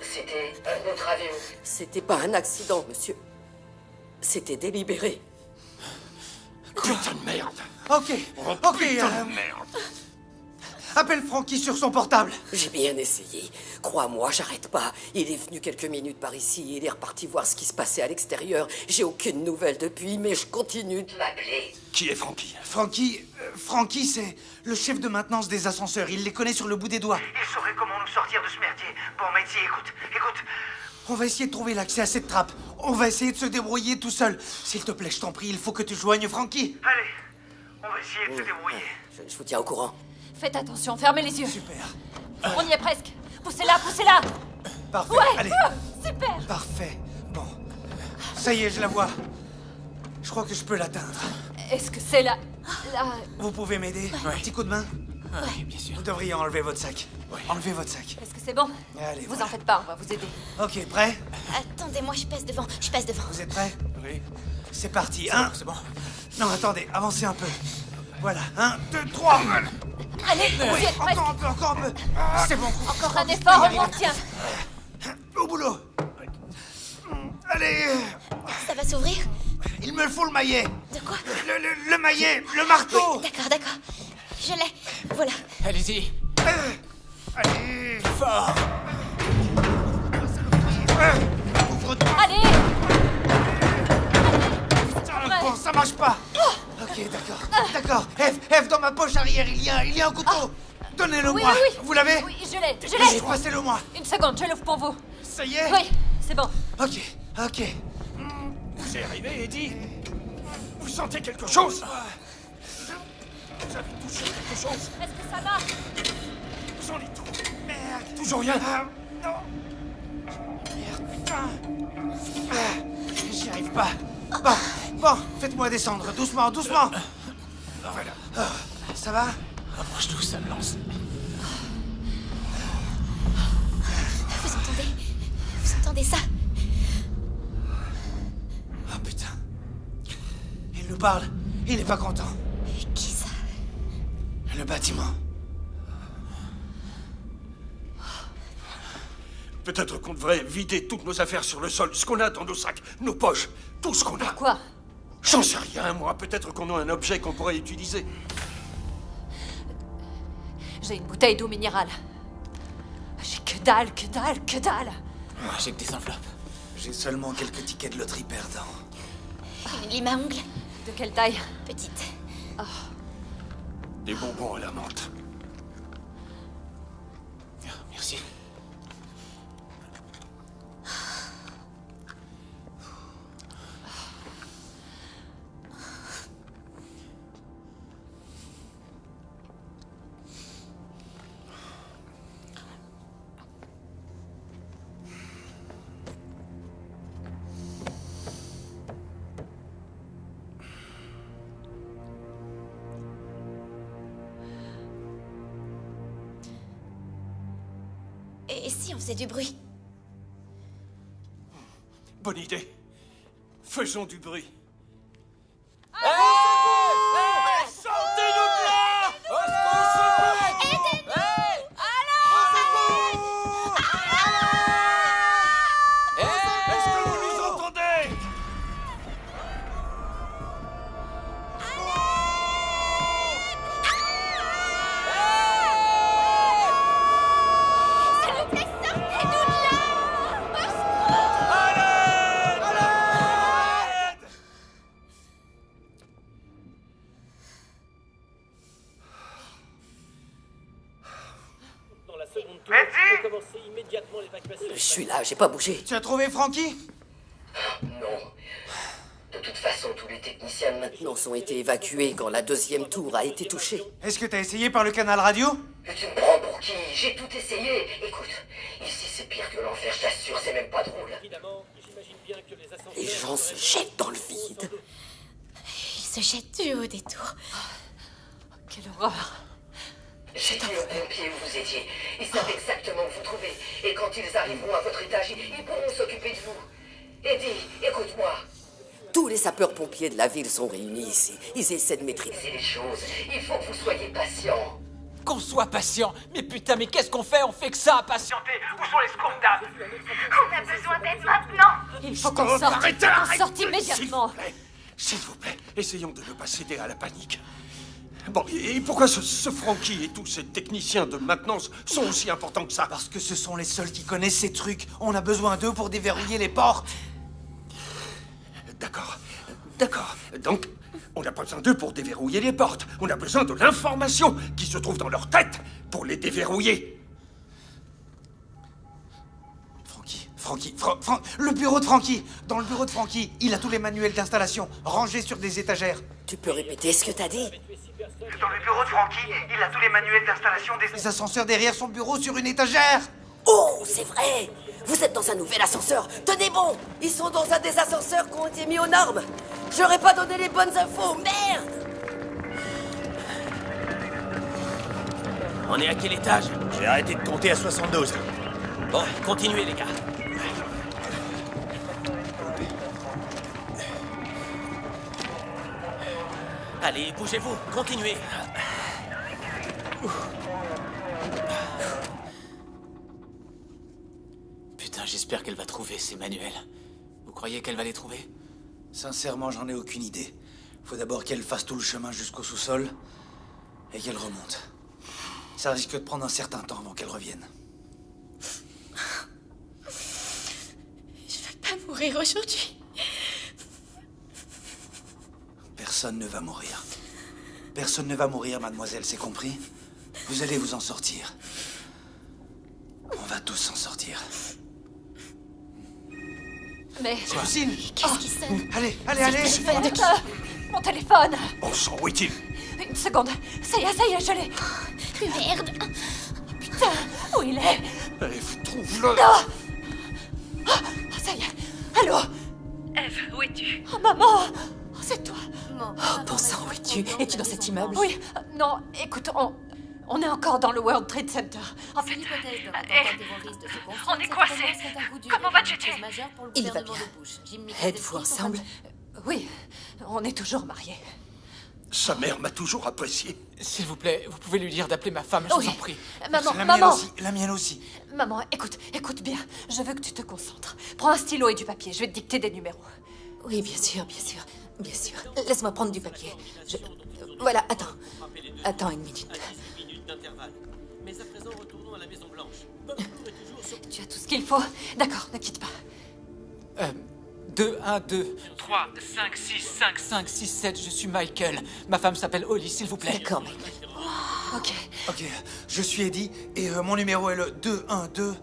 C'était un autre avion. C'était pas un accident, monsieur. C'était délibéré. Putain de merde! Ok. Ok. Putain de merde! Appelle Frankie sur son portable. J'ai bien essayé. Crois-moi, j'arrête pas. Il est venu quelques minutes par ici et il est reparti voir ce qui se passait à l'extérieur. J'ai aucune nouvelle depuis, mais je continue de m'appeler. Qui est Frankie? Frankie, c'est le chef de maintenance des ascenseurs. Il les connaît sur le bout des doigts. Il saurait comment nous sortir de ce merdier. Bon, Metzi, écoute. On va essayer de trouver l'accès à cette trappe. On va essayer de se débrouiller tout seul. S'il te plaît, je t'en prie, il faut que tu joignes Frankie. Allez, on va essayer de se débrouiller. Je vous tiens au courant. Faites attention, fermez les yeux. Super. On y est presque. Poussez-la, poussez-la. Parfait. Ouais, Allez. super. Parfait. Bon. Ça y est, je la vois. Je crois que je peux l'atteindre. Est-ce que c'est la... Vous pouvez m'aider? Un petit coup de main? Oui, bien sûr. Vous devriez enlever votre sac. Enlevez votre sac. Est-ce que c'est bon? Allez, Vous voilà. en faites pas, on va vous aider. Ok, prêt? Attendez, moi je pèse devant. Vous êtes prêts? Oui. C'est parti. C'est bon. Non, attendez, avancez un peu. Voilà. 1, 2, 3. Allez, vous y êtes presque. Encore un peu. C'est bon. Encore un effort, on tient. Au boulot. Allez. Ça va s'ouvrir? Il me faut le maillet. De quoi? Le maillet. Le marteau. D'accord. Je l'ai. Voilà. Allez-y. Allez. Fort. Ouvre-toi. Allez. Bon, ça marche pas. Ok, d'accord. F, dans ma poche arrière, il y a un couteau. Donnez-le-moi. Oui. Vous l'avez? Oui, je l'ai. Passez-le-moi. Une seconde, je l'ouvre pour vous. Ça y est? Oui, c'est bon. Ok. Vous y arrivez, Eddie? Vous sentez quelque chose? Vous avez touché quelque chose? Est-ce que ça marche? Vous en êtes tout. Merde. Toujours rien? Non. Merde, putain. J'y arrive pas. Bon, faites-moi descendre. Doucement. Voilà. Ça va? Approche-nous, ça me lance. Vous entendez ça? Oh putain. Il nous parle. Il n'est pas content. Qui ça? Le bâtiment. Peut-être qu'on devrait vider toutes nos affaires sur le sol, ce qu'on a dans nos sacs, nos poches, tout ce qu'on a. Quoi? J'en sais rien, moi. Peut-être qu'on a un objet qu'on pourrait utiliser. J'ai une bouteille d'eau minérale. J'ai que dalle, que dalle, que dalle. Moi, j'ai que des enveloppes. J'ai seulement quelques tickets de loterie perdants. Une lime à ongles. De quelle taille? Petite. Des bonbons à la menthe. Merci. Et si on faisait du bruit? Bonne idée. Faisons du bruit. Sortez-nous de là! Est-ce que vous nous entendez? Dans la seconde tour, Betty faut commencer immédiatement l'évacuation. Je suis là, j'ai pas bougé. Tu as trouvé Frankie? Non. De toute façon, tous les techniciens de maintenance ont été évacués quand la deuxième tour a été touchée. Est-ce que t'as essayé par le canal radio? Mais tu me prends pour qui? J'ai tout essayé. Écoute, ici c'est pire que l'enfer, je t'assure, c'est même pas drôle. Évidemment, j'imagine bien que les ascenseurs... Les gens se jettent dans le vide. Ils se jettent du haut des tours. Quelle horreur. J'ai dit aux pompiers où vous étiez. Ils savent exactement où vous trouvez. Et quand ils arriveront à votre étage, ils pourront s'occuper de vous. Eddie, écoute-moi. Tous les sapeurs-pompiers de la ville sont réunis ici. Ils essaient de maîtriser les choses. Il faut que vous soyez patient. Qu'on soit patient. Mais putain, mais qu'est-ce qu'on fait? On fait que ça, patienter. Où sont les secours d'âme? On a besoin d'aide maintenant. Il faut qu'on sorte. Arrêtez, On sorte immédiatement. S'il vous plaît, essayons de ne pas céder à la panique. Bon, et pourquoi ce Frankie et tous ces techniciens de maintenance sont aussi importants que ça? Parce que ce sont les seuls qui connaissent ces trucs. On a besoin d'eux pour déverrouiller les portes. D'accord. Donc, on n'a pas besoin d'eux pour déverrouiller les portes. On a besoin de l'information qui se trouve dans leur tête pour les déverrouiller. Le bureau de Frankie. Dans le bureau de Frankie, il a tous les manuels d'installation rangés sur des étagères. Tu peux répéter ce que t'as dit? Dans le bureau de Frankie, il a tous les manuels d'installation des... Les ascenseurs derrière son bureau sur une étagère. Oh, c'est vrai! Vous êtes dans un nouvel ascenseur. Tenez bon! Ils sont dans un des ascenseurs qui ont été mis aux normes. J'aurais pas donné les bonnes infos, merde! On est à quel étage? J'ai arrêté de compter à 72. Bon, continuez les gars. Allez, bougez-vous, continuez. Putain, j'espère qu'elle va trouver ces manuels. Vous croyez qu'elle va les trouver? Sincèrement, j'en ai aucune idée. Faut d'abord qu'elle fasse tout le chemin jusqu'au sous-sol et qu'elle remonte. Ça risque de prendre un certain temps avant qu'elle revienne. Je veux pas mourir aujourd'hui. Personne ne va mourir. Personne ne va mourir, mademoiselle, c'est compris? Vous allez vous en sortir. On va tous s'en sortir. Mais... Lucine! Qu'est-ce qui sonne? Allez! Mon téléphone. Bon sang, où est-il? Une seconde. Ça y est, je l'ai. Merde! Putain, où il est? Trouve-le! Oh, ça y est. Allô? Eve, où es-tu? Oh, maman! Oh, c'est toi. Oh, bon sang, où es-tu? Es-tu dans cet immeuble? Oui. Non, écoute, on est encore dans le World Trade Center. En fait, on est coincés. Comment va JJ? Il va bien. Êtes-vous ensemble? Oui, on est toujours mariés. Sa mère m'a toujours apprécié. S'il vous plaît, vous pouvez lui dire d'appeler ma femme, je vous en prie. La mienne aussi. Maman, écoute bien. Je veux que tu te concentres. Prends un stylo et du papier. Je vais te dicter des numéros. Oui, bien sûr, bien sûr. Bien sûr. Laisse-moi prendre du papier. Voilà, attends. Attends une minute. 6 minutes d'intervalle. Mais à présent, retournons à la Maison Blanche. Bob Moore est toujours sur... Tu as tout ce qu'il faut. D'accord, ne quitte pas. 2, 1, 2, 3, 5, 6, 5, 5, 6, 7, je suis Michael. Ma femme s'appelle Holly, s'il vous plaît. D'accord, Michael. Ok. Ok, je suis Eddie et mon numéro est le 212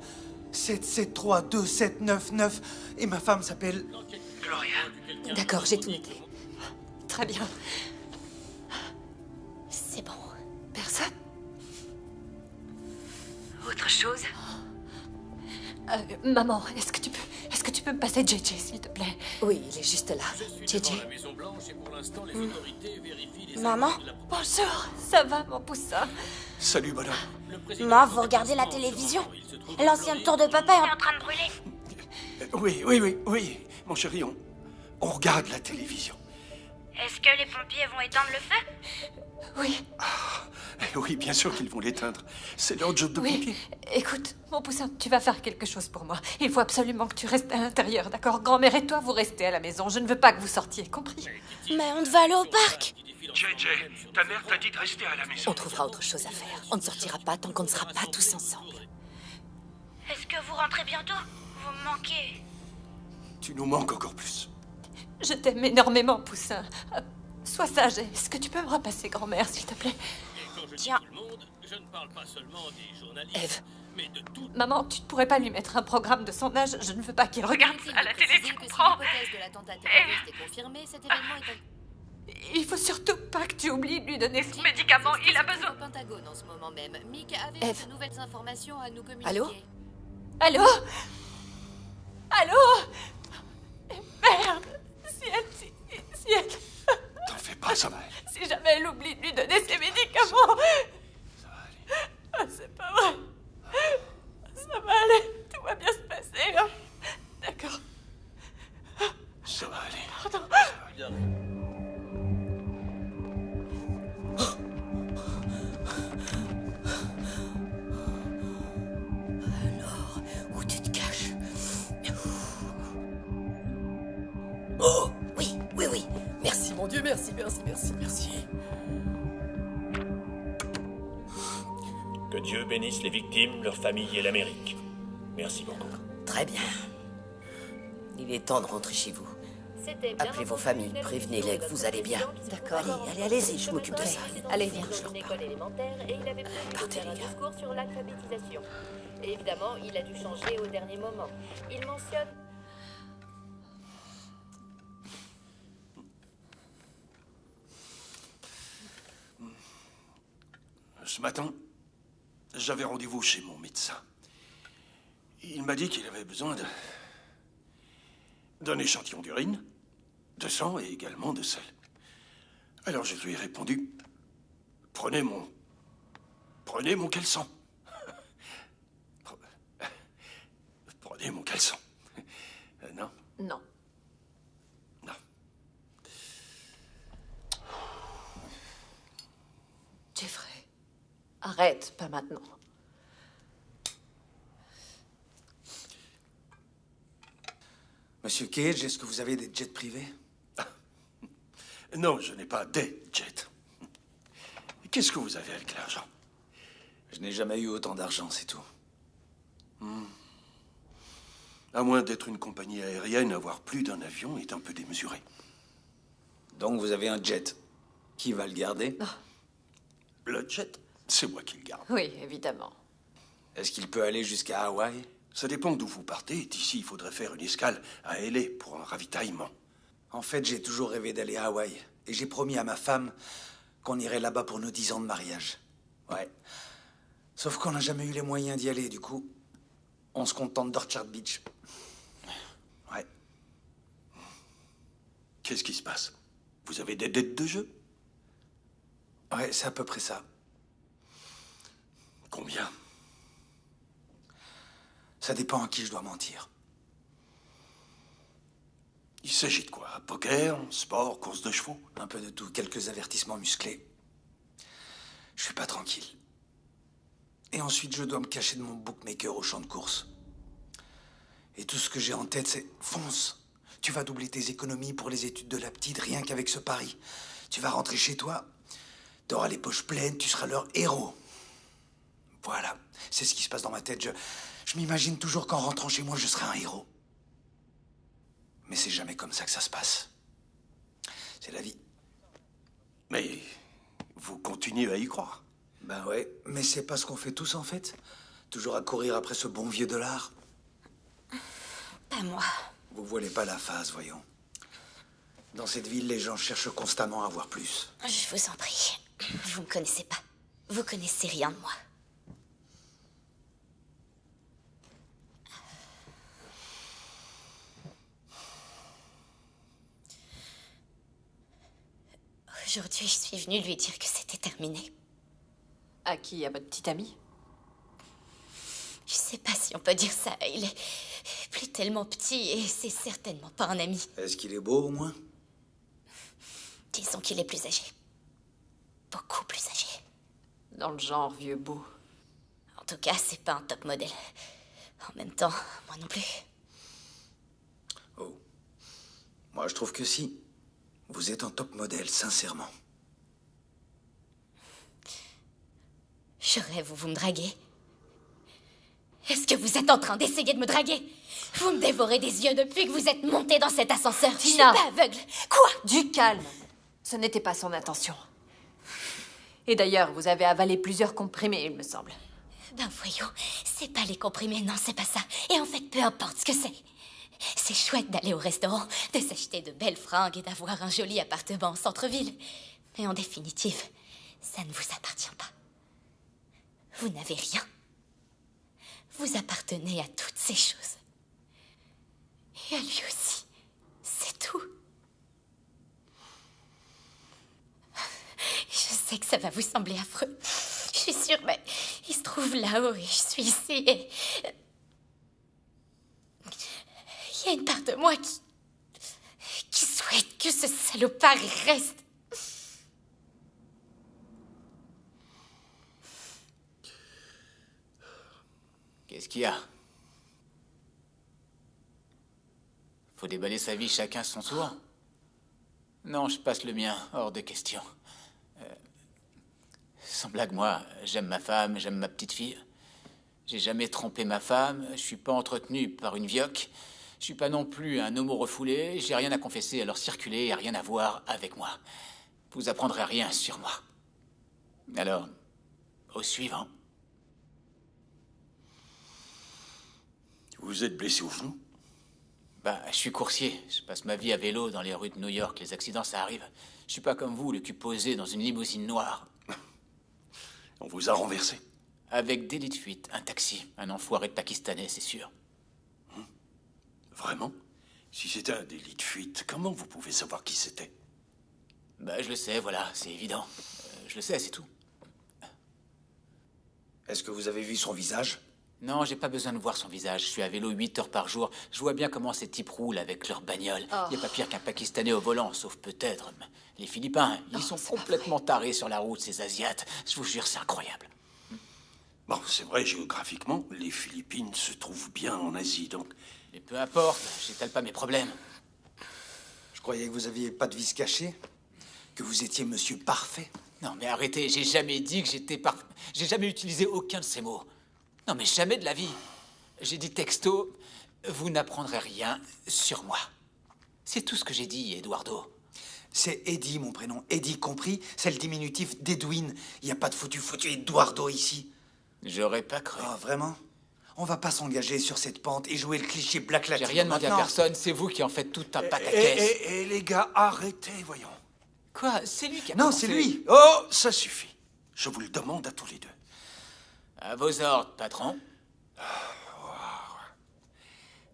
773 2799 et ma femme s'appelle Gloria. D'accord, j'ai tout noté. Très bien. C'est bon. Personne? Autre chose? Maman, est-ce que tu peux me passer JJ, s'il te plaît? Oui, il est juste là. JJ. La Maison Blanche et pour l'instant, les autorités vérifient les... Maman? Bonjour, ça va, mon poussin? Salut, madame. Ma, vous regardez la télévision? L'ancienne tour de papa est en train de brûler. Oui, mon chéri, on regarde la télévision. Est-ce que les pompiers vont éteindre le feu? Oui. Oui, bien sûr qu'ils vont l'éteindre. C'est leur job de pompier. Écoute, mon poussin, tu vas faire quelque chose pour moi. Il faut absolument que tu restes à l'intérieur, d'accord? Grand-mère et toi, vous restez à la maison. Je ne veux pas que vous sortiez, compris? Mais on devait aller au parc. JJ, ta mère t'a dit de rester à la maison. On trouvera autre chose à faire. On ne sortira pas tant qu'on ne sera pas tous ensemble. Est-ce que vous rentrez bientôt? Vous me manquez. Tu nous manques encore plus. Je t'aime énormément, poussin. Sois sage. Est-ce que tu peux me repasser grand-mère, s'il te plaît? Tiens. Je ne parle pas seulement des journalistes, Eve. mais de tout... Maman, tu ne pourrais pas lui mettre un programme de son âge? Je ne veux pas qu'il regarde à la télé, tu comprends? l'hypothèse de l'attentat terroriste est confirmée, cet événement est Il faut surtout pas que tu oublies de lui donner son médicament. Il a besoin... au Pentagone en ce moment même. Mick, Eve. avez-vous de nouvelles informations à nous communiquer? Allô? Allô? Allô? Merde! Si elle... T'en fais pas, ça va aller. Si jamais elle oublie de lui donner ses médicaments... Ça va aller. Ah, c'est pas vrai. Ça va aller. Tout va bien se passer. Hein. D'accord. Ça va aller. Pardon. Ça va aller. Alors, où tu te caches? Oh, oui. Merci, mon Dieu, merci. Que Dieu bénisse les victimes, leurs familles et l'Amérique. Merci beaucoup. Très bien. Il est temps de rentrer chez vous. C'était bien Appelez vos entendu familles, une prévenez-les allusion que de vous notre allez bien. président qui se D'accord, trouve encore allez-y, en je m'occupe de ça. Allez, viens. viens. Dans une école élémentaire et il avait prévu de Partez, faire un les gars. discours sur l'alphabétisation. Et évidemment, il a dû changer au dernier moment. Il mentionne... Ce matin, j'avais rendez-vous chez mon médecin. Il m'a dit qu'il avait besoin d'un échantillon d'urine, de sang et également de sel. Alors je lui ai répondu, prenez mon caleçon. Prenez mon caleçon. Non, Non. non. Jeffrey. Arrête, pas maintenant. Monsieur Cage, est-ce que vous avez des jets privés? Non, je n'ai pas des jets. Qu'est-ce que vous avez avec l'argent? Je n'ai jamais eu autant d'argent, c'est tout. À moins d'être une compagnie aérienne, avoir plus d'un avion est un peu démesuré. Donc vous avez un jet. Qui va le garder? Le jet, c'est moi qui le garde. Oui, évidemment. Est-ce qu'il peut aller jusqu'à Hawaï? Ça dépend d'où vous partez. D'ici, il faudrait faire une escale à L.A. pour un ravitaillement. En fait, j'ai toujours rêvé d'aller à Hawaï. Et j'ai promis à ma femme qu'on irait là-bas pour nos 10 ans de mariage. Ouais. Sauf qu'on n'a jamais eu les moyens d'y aller, du coup, on se contente d'Orchard Beach. Ouais. Qu'est-ce qui se passe? Vous avez des dettes de jeu? Ouais, c'est à peu près ça. Combien? Ça dépend à qui je dois mentir. Il s'agit de quoi? Poker, sport, course de chevaux? Un peu de tout, quelques avertissements musclés. Je suis pas tranquille. Et ensuite, je dois me cacher de mon bookmaker au champ de course. Et tout ce que j'ai en tête, c'est fonce. Tu vas doubler tes économies pour les études de la petite, rien qu'avec ce pari. Tu vas rentrer chez toi, t'auras les poches pleines, tu seras leur héros. Voilà, c'est ce qui se passe dans ma tête. Je m'imagine toujours qu'en rentrant chez moi, je serai un héros. Mais c'est jamais comme ça que ça se passe. C'est la vie. Mais vous continuez à y croire. Ben ouais, mais c'est pas ce qu'on fait tous en fait. Toujours à courir après ce bon vieux dollar. Pas moi. Vous voilez pas la face, voyons. Dans cette ville, les gens cherchent constamment à avoir plus. Je vous en prie. Vous me connaissez pas. Vous connaissez rien de moi. Aujourd'hui, je suis venue lui dire que c'était terminé. À qui? À votre petite amie? Je sais pas si on peut dire ça. Il est plus tellement petit et c'est certainement pas un ami. Est-ce qu'il est beau, au moins? Disons qu'il est plus âgé. Beaucoup plus âgé. Dans le genre vieux beau. En tout cas, c'est pas un top modèle. En même temps, moi non plus. Oh. Moi, je trouve que si. Vous êtes un top modèle, sincèrement. Je rêve où vous me draguez. Est-ce que vous êtes en train d'essayer de me draguer? Vous me dévorez des yeux depuis que vous êtes montée dans cet ascenseur. Tina! Je suis pas aveugle. Quoi? Du calme. Ce n'était pas son intention. Et d'ailleurs, vous avez avalé plusieurs comprimés, il me semble. Ben voyons, c'est pas les comprimés, non, c'est pas ça. Et en fait, peu importe ce que c'est. C'est chouette d'aller au restaurant, de s'acheter de belles fringues et d'avoir un joli appartement en centre-ville. Mais en définitive, ça ne vous appartient pas. Vous n'avez rien. Vous appartenez à toutes ces choses. Et à lui aussi. C'est tout. Je sais que ça va vous sembler affreux. Je suis sûre, mais il se trouve là-haut et je suis ici et... Il y a une part de moi qui souhaite que ce salopard y reste. Qu'est-ce qu'il y a? Faut déballer sa vie chacun son tour? Non, je passe le mien, hors de question. Sans blague, moi, j'aime ma femme, j'aime ma petite fille. J'ai jamais trompé ma femme, je suis pas entretenu par une vioque. Je suis pas non plus un homo refoulé, j'ai rien à confesser, alors circuler et rien à voir avec moi. Vous apprendrez rien sur moi. Alors, au suivant. Vous êtes blessé au genou? Bah, je suis coursier. Je passe ma vie à vélo dans les rues de New York. Les accidents, ça arrive. Je suis pas comme vous, le cul posé dans une limousine noire. On vous a renversé? Avec délit de fuite, un taxi. Un enfoiré de Pakistanais, c'est sûr. Vraiment? Si c'était un délit de fuite, comment vous pouvez savoir qui c'était? Bah, je le sais, voilà, c'est évident. Je le sais, c'est tout. Est-ce que vous avez vu son visage? Non, j'ai pas besoin de voir son visage. Je suis à vélo 8 heures par jour. Je vois bien comment ces types roulent avec leur bagnole. Il y a pas pire qu'un Pakistanais au volant, sauf peut-être les Philippins. Ils sont complètement tarés sur la route, ces Asiates. Je vous jure, c'est incroyable. Bon, c'est vrai, géographiquement, les Philippines se trouvent bien en Asie, donc... Mais peu importe, j'étale pas mes problèmes. Je croyais que vous aviez pas de vice caché, que vous étiez monsieur parfait. Non, mais arrêtez, j'ai jamais dit que j'étais parfait. J'ai jamais utilisé aucun de ces mots. Non, mais jamais de la vie. J'ai dit texto, vous n'apprendrez rien sur moi. C'est tout ce que j'ai dit, Eduardo. C'est Eddie, mon prénom. Eddie compris, c'est le diminutif d'Edwin. Il n'y a pas de foutu Eduardo ici. J'aurais pas cru. Ah, vraiment? On va pas s'engager sur cette pente et jouer le cliché Black Latino. J'ai rien demandé à personne, c'est vous qui en faites tout un pataquès. Et les gars, arrêtez, voyons. Quoi? C'est lui qui a Non, commencé. c'est lui. Oh, ça suffit. Je vous le demande à tous les deux. À vos ordres, patron.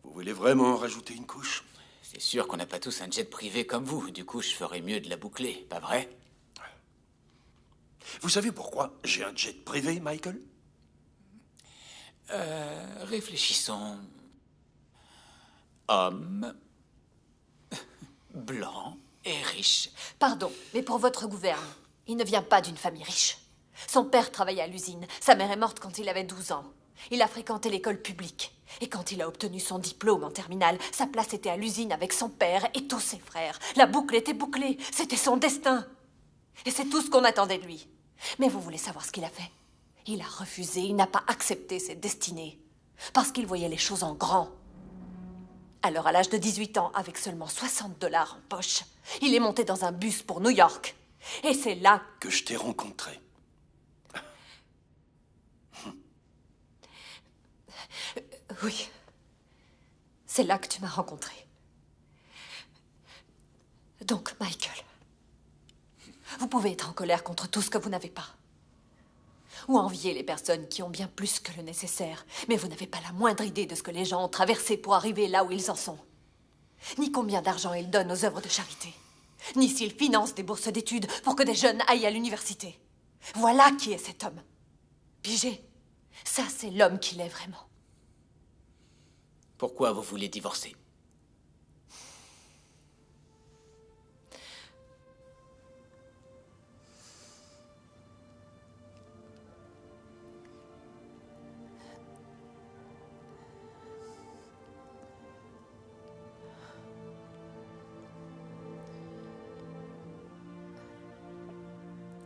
Vous voulez vraiment rajouter une couche? C'est sûr qu'on n'a pas tous un jet privé comme vous. Du coup, je ferais mieux de la boucler, pas vrai? Vous savez pourquoi j'ai un jet privé, Michael? Réfléchissons. Homme, blanc et riche. Pardon, mais pour votre gouverne, il ne vient pas d'une famille riche. Son père travaillait à l'usine. Sa mère est morte quand il avait 12 ans. Il a fréquenté l'école publique. Et quand il a obtenu son diplôme en terminale, sa place était à l'usine avec son père et tous ses frères. La boucle était bouclée. C'était son destin. Et c'est tout ce qu'on attendait de lui. Mais vous voulez savoir ce qu'il a fait? Il a refusé, il n'a pas accepté cette destinée. Parce qu'il voyait les choses en grand. Alors, à l'âge de 18 ans, avec seulement $60 en poche, il est monté dans un bus pour New York. Et c'est là que je t'ai rencontré. Oui. C'est là que tu m'as rencontré. Donc, Michael, vous pouvez être en colère contre tout ce que vous n'avez pas. Ou envier les personnes qui ont bien plus que le nécessaire. Mais vous n'avez pas la moindre idée de ce que les gens ont traversé pour arriver là où ils en sont. Ni combien d'argent ils donnent aux œuvres de charité. Ni s'ils financent des bourses d'études pour que des jeunes aillent à l'université. Voilà qui est cet homme. Pigé, ça c'est l'homme qu'il est vraiment. Pourquoi vous voulez divorcer?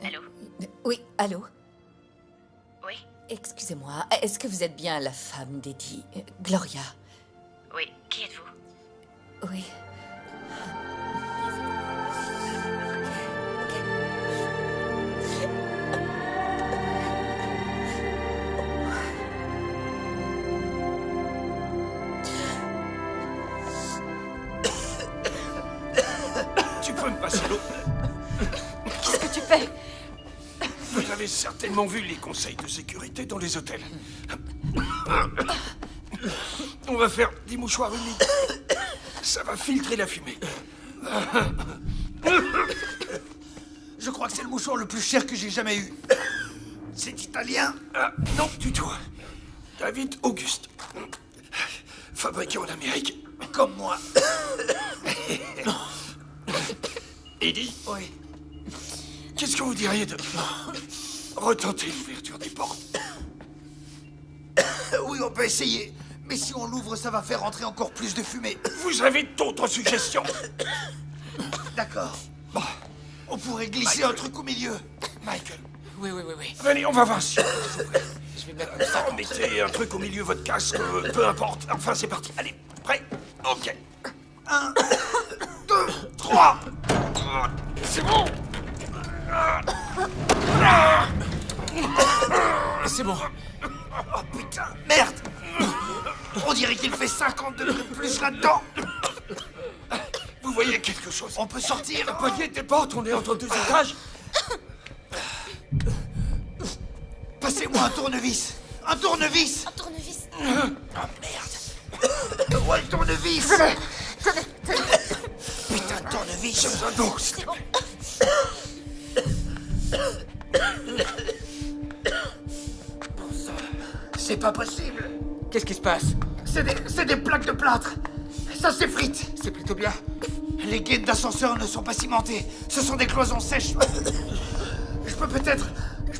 Allô? Oui, allô? Oui? Excusez-moi, est-ce que vous êtes bien la femme d'Eddie? Gloria? Oui, qui êtes-vous? Oui. Tu peux me passer l'eau? Qu'est-ce que tu fais? Vous avez certainement vu les conseils de sécurité dans les hôtels. On va faire des mouchoirs humides. Ça va filtrer la fumée. Je crois que c'est le mouchoir le plus cher que j'ai jamais eu. C'est italien? Non, du tout. David Auguste. Fabriqué en Amérique. Comme moi. Eddie? Oui. Qu'est-ce que vous diriez de retenter l'ouverture des portes? Oui, on peut essayer. Mais si on l'ouvre, ça va faire rentrer encore plus de fumée. Vous avez d'autres suggestions? D'accord. On pourrait glisser un truc au milieu. Michael. Oui. Venez, on va voir si... Je vais mettre ça. Mettez un truc au milieu de votre casque, peu importe. Enfin, c'est parti. Allez, prêt? Ok. 1, 2, 3. C'est bon. C'est bon. Oh putain, merde. On dirait qu'il fait 50 degrés de plus là-dedans. Vous voyez quelque chose? On peut sortir? Poignée des portes, on est entre 2 étages. Passez-moi un tournevis. Un tournevis. Un tournevis. Oh merde. Ouais, le tournevis. Putain de tournevis. J'ai besoin d'eau. C'est bon. C'est pas possible. Qu'est-ce qui se passe? C'est des plaques de plâtre. Ça s'effrite. C'est plutôt bien. Les gaines d'ascenseur ne sont pas cimentées. Ce sont des cloisons sèches. Je peux peut-être... Je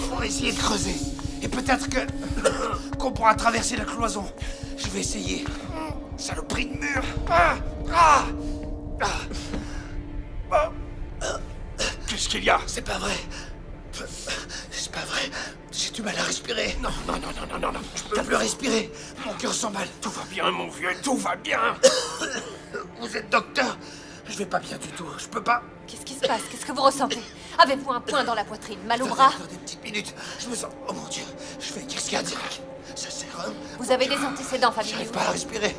pourrais essayer de creuser. Et peut-être qu'on pourra traverser la cloison. Je vais essayer. Saloperie de mur. Qu'est-ce qu'il y a? C'est pas vrai. C'est pas vrai. J'ai du mal à respirer. Non. Je peux plus respirer. Mon cœur s'emballe. Tout va bien, mon vieux, tout va bien. Vous êtes docteur? Je vais pas bien du tout. Je peux pas. Qu'est-ce qui se passe? Qu'est-ce que vous ressentez? Avez-vous un point dans la poitrine? Mal au bras? Des petites minutes. Je me sens... Oh mon Dieu. Je fais une crise cardiaque. Ça sert. Vous avez des antécédents familiaux? J'arrive pas à respirer.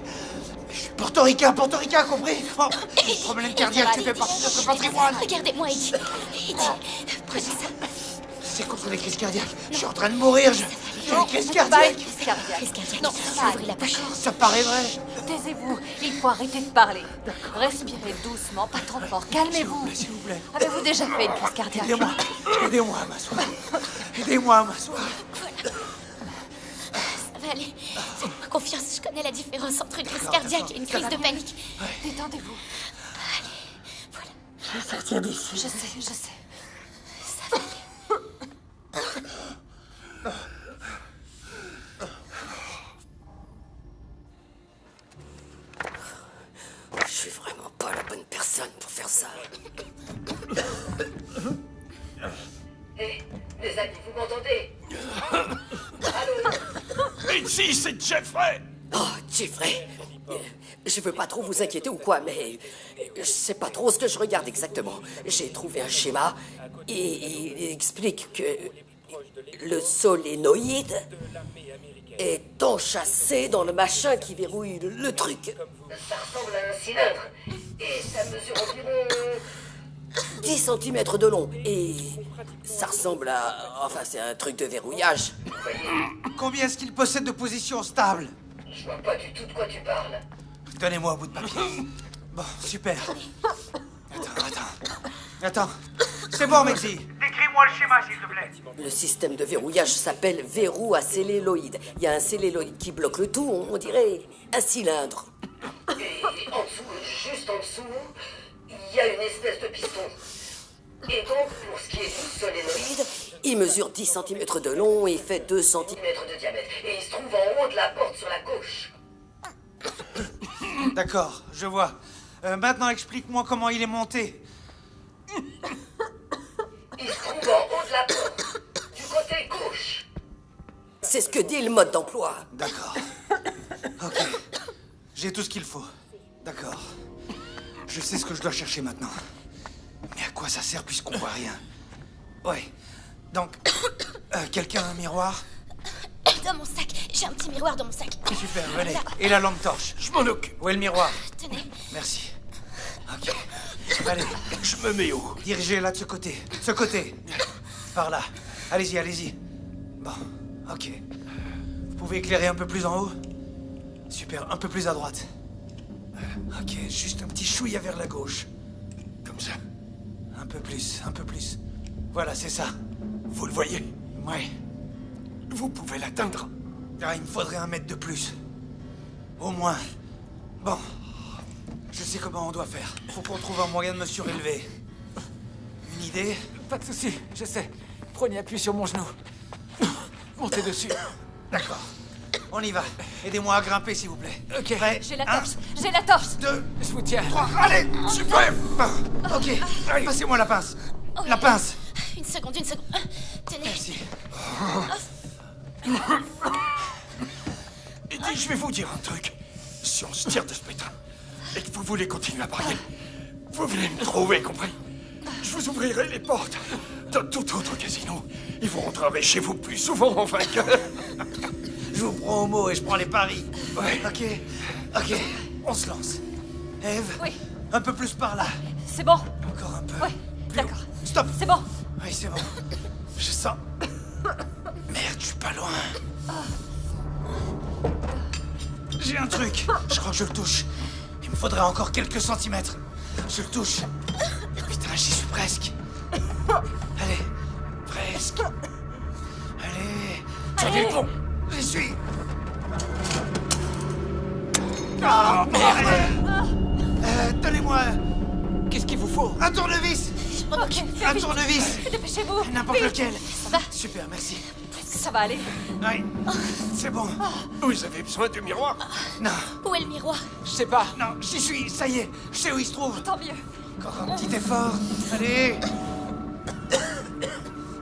Je suis portoricain, compris? Oh, le problème cardiaque, ça fait partie de notre patrimoine. Regardez-moi, Eddie. Prenez ça. C'est contre les crises cardiaques. Je suis en train de mourir. J'ai une crise cardiaque. Crise cardiaque. Crise cardiaque. Non, ça va Ouvrez la poche. Ça paraît vrai. Taisez-vous, il faut arrêter de parler. Respirez doucement, pas trop fort. Calmez-vous. S'il vous plaît. Avez-vous déjà fait une crise cardiaque? Aidez-moi à m'asseoir. Aidez-moi à m'asseoir. Ça va aller. Faites-moi confiance, je connais la différence entre une crise cardiaque et une crise de panique. Détendez-vous. Allez, voilà. Je vais sortir d'ici. Je sais. Ça va aller. personne pour faire ça. Hé, les amis, vous m'entendez? Allô? Ici, c'est Jeffrey! Oh, Jeffrey. Je veux pas trop vous inquiéter ou quoi, mais je sais pas trop ce que je regarde exactement. J'ai trouvé un schéma et il explique que le solénoïde est enchâssé dans le machin qui verrouille le truc. Ça ressemble à un cylindre et ça mesure environ 10 cm de long et ça ressemble à... Enfin, c'est un truc de verrouillage. Combien est-ce qu'il possède de positions stables? Je vois pas du tout de quoi tu parles. Donnez-moi un bout de papier. Bon, super. Attends. C'est bon, Mexi. Décris-moi le schéma, s'il te plaît. Le système de verrouillage s'appelle verrou à celluloïde. Il y a un celluloïde qui bloque le tout, on dirait un cylindre. Et en dessous, juste en dessous, il y a une espèce de piston. Et donc, pour ce qui est du solénoïde, il mesure 10 cm de long et fait 2 cm de diamètre. Et il se trouve en haut de la porte sur la gauche. D'accord, je vois. Maintenant, explique-moi comment il est monté. Il se trouve en haut de la porte, du côté gauche. C'est ce que dit le mode d'emploi. D'accord. Ok. J'ai tout ce qu'il faut. D'accord. Je sais ce que je dois chercher maintenant. Mais à quoi ça sert puisqu'on voit rien? Ouais. Donc, quelqu'un a un miroir? Dans mon sac. J'ai un petit miroir dans mon sac. Super, venez. Et la lampe torche? Je m'en occupe. Où est le miroir? Tenez. Merci. Ok. Allez. Je me mets où? Dirigez là de ce côté. Ce côté. Par là. Allez-y. Bon, ok. Vous pouvez éclairer un peu plus en haut? Super, un peu plus à droite. Ok, juste un petit chouïa vers la gauche. Comme ça. Un peu plus. Voilà, c'est ça. Vous le voyez? Ouais. Vous pouvez l'atteindre. Ah, il me faudrait 1 mètre de plus. Au moins. Bon. Je sais comment on doit faire. Faut qu'on trouve un moyen de me surélever. Une idée? Pas de souci, je sais. Prenez appui sur mon genou. Montez dessus. D'accord. On y va. Aidez-moi à grimper, s'il vous plaît. Ok. Prêt? J'ai la torche. 2, Je vous tiens. 3, allez! Super! Ok, allez, passez-moi la pince. La pince. Une seconde. Tenez. Merci. Et dis, je vais vous dire un truc. Si on se tire de ce pétrin et que vous voulez continuer à parier, vous venez me trouver, compris? Je vous ouvrirai les portes d'un tout autre casino. Et vous rentrerez chez vous plus souvent en vainqueur. Je vous prends au mot et je prends les paris. Ouais. Ok, on se lance. Eve? Oui. Un peu plus par là. C'est bon. Encore un peu. Ouais, d'accord. Stop. C'est bon. Oui, c'est bon. Je sens... Merde, je suis pas loin. J'ai un truc. Je crois que je le touche. Il me faudrait encore quelques centimètres. Je le touche. Putain, j'y suis presque. Allez, presque. Allez. Tenez le pont. J'y suis. Oh, merde. Donnez-moi Qu'est-ce qu'il vous faut? un tournevis. Je m'en occupe. Un tournevis. Dépêchez-vous. N'importe lequel. Ça va? Super, merci. Est-ce que ça va aller? Oui, c'est bon. Vous avez besoin du miroir? Non, Où est le miroir? Je sais pas. non, j'y suis, ça y est. Je sais où il se trouve. Tant mieux. Encore un petit effort. Allez.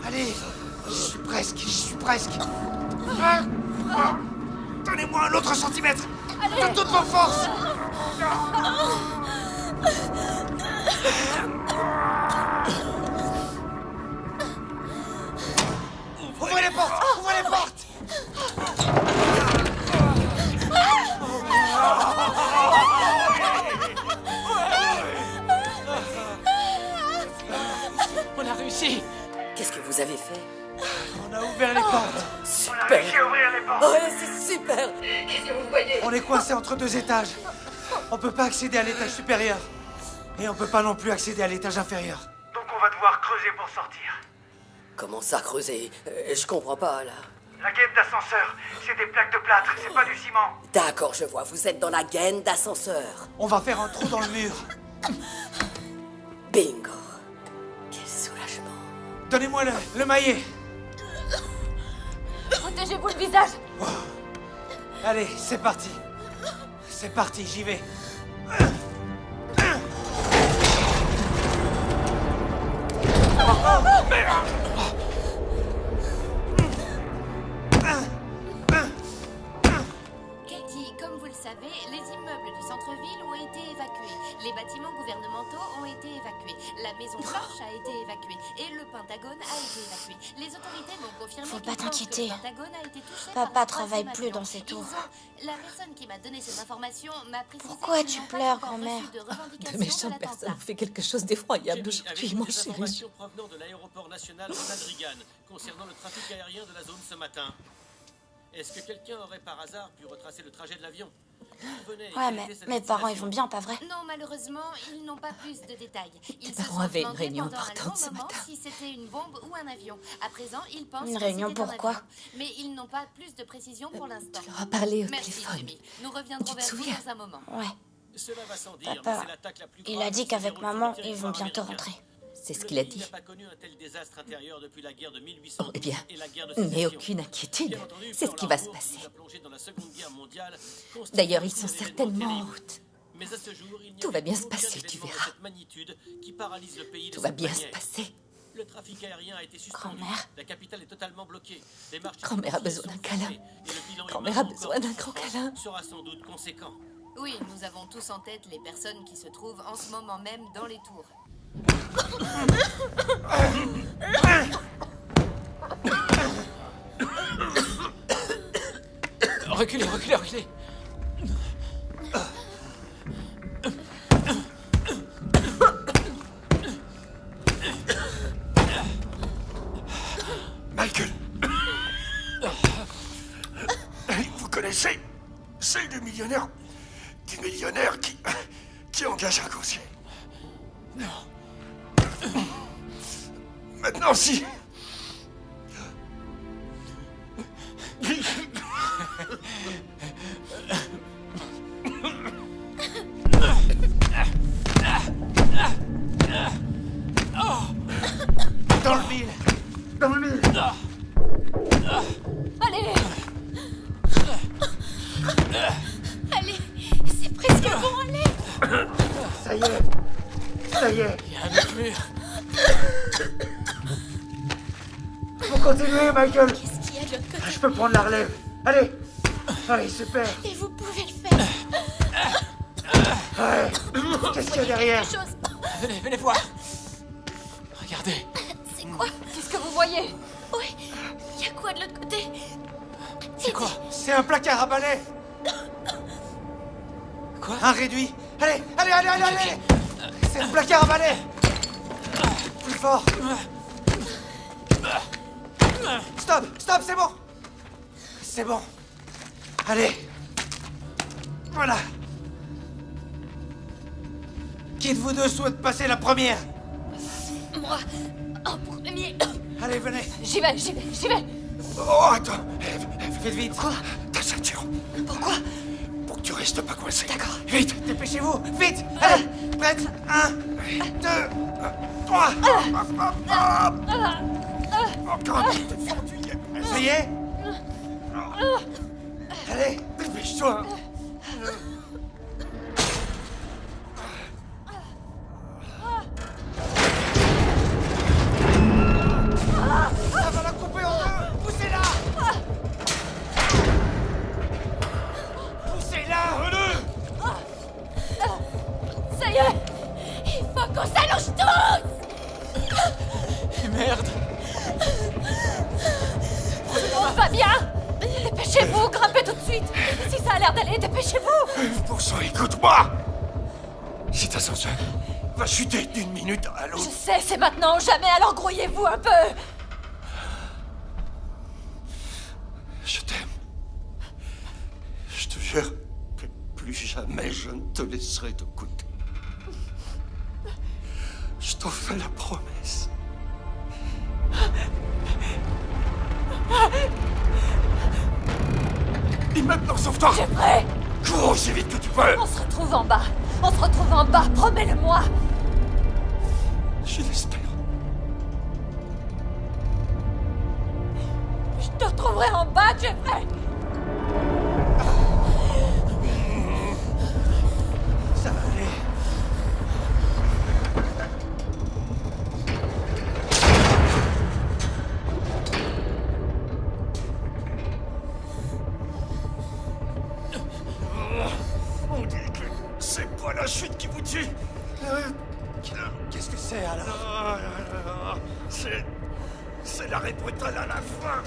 Allez. J'y suis presque. Donnez-moi un autre centimètre. De toutes vos forces. Ouvrez les portes. Ouvrez les portes. On a réussi. Qu'est-ce que vous avez fait? On a ouvert les portes. Super. Réussi à ouvrir les portes. Ouais, c'est super. Qu'est-ce que vous voyez? On est coincé entre 2 étages. On peut pas accéder à l'étage supérieur. Et on peut pas non plus accéder à l'étage inférieur. Donc on va devoir creuser pour sortir. Comment ça, creuser? Je comprends pas, là. La gaine d'ascenseur, c'est des plaques de plâtre, c'est pas du ciment. D'accord, je vois. Vous êtes dans la gaine d'ascenseur. On va faire un trou dans le mur. Bingo. Quel soulagement. Donnez-moi le maillet. Protégez-vous le visage. Allez, c'est parti. C'est parti, j'y vais. Katie, comme vous le savez, les immeubles du centre-ville ont été évacués. Les bâtiments gouvernementaux ont été évacués. La Maison Blanche a été évacuée. Et le Pentagone a été évacué. Les autorités m'ont confirmé Faut qu'ils pas pensent que t'inquiéter. le Pentagone a été touché Papa par un travaille troisième plus avion. dans ces tours. La personne qui m'a donné ces informations m'a précisé Pourquoi qu'ils tu n'ont pas pleures, encore grand-mère reçu de revendication De méchantes l'attentat. personnes ont fait quelque chose d'effroyable J'ai mis aujourd'hui, avec mon vous des chéri. informations provenant de l'aéroport national Ronald Reagan concernant le trafic aérien de la zone ce matin. Est-ce que quelqu'un aurait par hasard pu retracer le trajet de l'avion? Ouais, mais mes parents, ils vont bien, pas vrai? Non, malheureusement, ils n'ont pas plus de détails. Ils Tes se parents sont avaient une demandé réunion pendant un importante long ce moment matin. si c'était une bombe ou un avion. À présent, ils pensent Une que réunion, c'était un pourquoi? avion. Mais ils n'ont pas plus de précision pour l'instant. leur as parlé au Merci, téléphone. Jimmy. Nous reviendrons Tu te vers vous souviens? dans un moment. Ouais. Cela va sans dire, mais Papa, c'est l'attaque la plus il grave a dit qui se qu'avec déroule sur maman, le ils vont territoire bientôt américain. rentrer. C'est ce Le qu'il a pays dit. n'a pas connu un tel désastre intérieur depuis la guerre de 1812 Oh, eh bien, et la guerre de n'aie sécession. aucune inquiétude. Bien entendu, C'est ce Pearl qui va se Harbor, passer. qui nous a plongés dans la Seconde Guerre mondiale, constitue D'ailleurs, ils un sont événement certainement en terrible. route. Mais à ce jour, il n'y Tout a va bien eu se aucun passer, tu événement de verras. cette magnitude qui paralyse le pays de Tout va cette bien se manière. passer. Le trafic aérien a été suspendu. Grand-mère. La capitale est totalement bloquée. Les marchés Grand-mère a financiers besoin sont d'un câlin. fermés et le bilan Grand-mère humain a besoin encore d'un grand conséquent câlin. sera sans doute conséquent. Oui, nous avons tous en tête les personnes qui se trouvent en ce moment même dans les tours. Reculez, reculez, reculez. Michael. Vous connaissez celle du millionnaire qui engage un grossier? Non. Maintenant, si. Dans le mille. Dans le mille. Allez! Allez, c'est presque bon, allez! Ça y est. Ça y est. Il y a un autre mur. Faut continuer, Michael. Qu'est-ce qu'il y a de l'autre côté? Je peux prendre la relève. Allez. Allez, super. Et vous pouvez le faire. Ouais. Qu'est-ce qu'il y a derrière? Quelque chose. Venez, venez voir. Regardez. C'est quoi? Qu'est-ce que vous voyez? Oui. Il y a quoi de l'autre côté? C'est quoi? C'est un placard à balai. Quoi? Un réduit. Allez, allez, allez, allez, allez. C'est un placard à balai. Plus fort. Stop, stop, c'est bon. C'est bon. Allez. Voilà. Qui de vous deux souhaite passer la première? Moi, en premier. Allez, venez. J'y vais, j'y vais, j'y vais. Oh, attends. Faites vite. Quoi? Ta ceinture. Pourquoi? Pour que tu restes pas coincé. D'accord. Vite. Dépêchez-vous. Vite. Allez. Prête. 1, 2, 3. Encore un peu de fendu, il y a Ça y est? Allez. Dépêche-toi. Ça va la couper en deux. Poussez-la. Poussez-la. Ça y est! Il faut qu'on s'allonge tous. Merde. On va bien! Dépêchez-vous, grimpez tout de suite! Si ça a l'air d'aller, dépêchez-vous! Pour ça, écoute-moi. Cet ascenseur va chuter d'une minute à Je l'autre. sais, c'est maintenant ou jamais, alors grouillez-vous un peu! Je t'aime. Je te jure que plus jamais je ne te laisserai de côté. Je t'en fais la promesse. Et maintenant, sauve-toi! Jeffrey! Cours aussi vite que tu peux! On se retrouve en bas! On se retrouve en bas, promets-le-moi! Je l'espère. Je te retrouverai en bas, Jeffrey! Ça va aller. On dit que c'est pas la chute qui vous tue. Qu'est-ce que c'est alors? C'est l'arrêt brutal à la fin.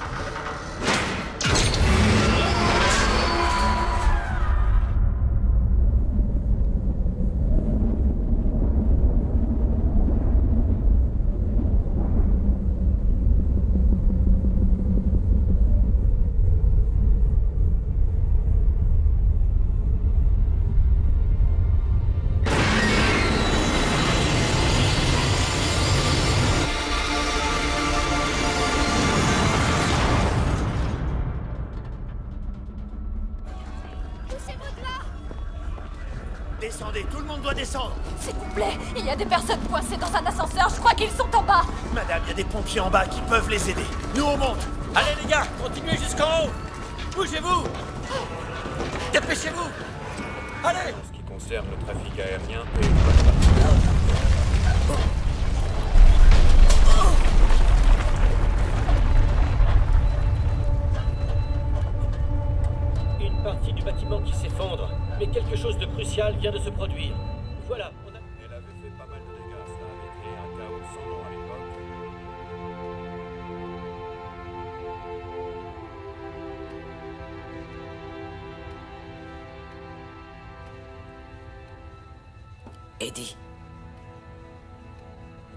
Descendez, tout le monde doit descendre. S'il vous plaît, il y a des personnes coincées dans un ascenseur, je crois qu'ils sont en bas. Madame, il y a des pompiers en bas qui peuvent les aider. Nous, on monte. Allez les gars, continuez jusqu'en haut. Bougez-vous. Dépêchez-vous. Allez. En ce qui concerne le trafic aérien et... Une partie du bâtiment qui s'effondre, mais quelque chose de crucial vient de se produire. Voilà, on a... Elle avait fait pas mal de dégâts, cela avait créé un chaos sans nom à l'époque. Eddie.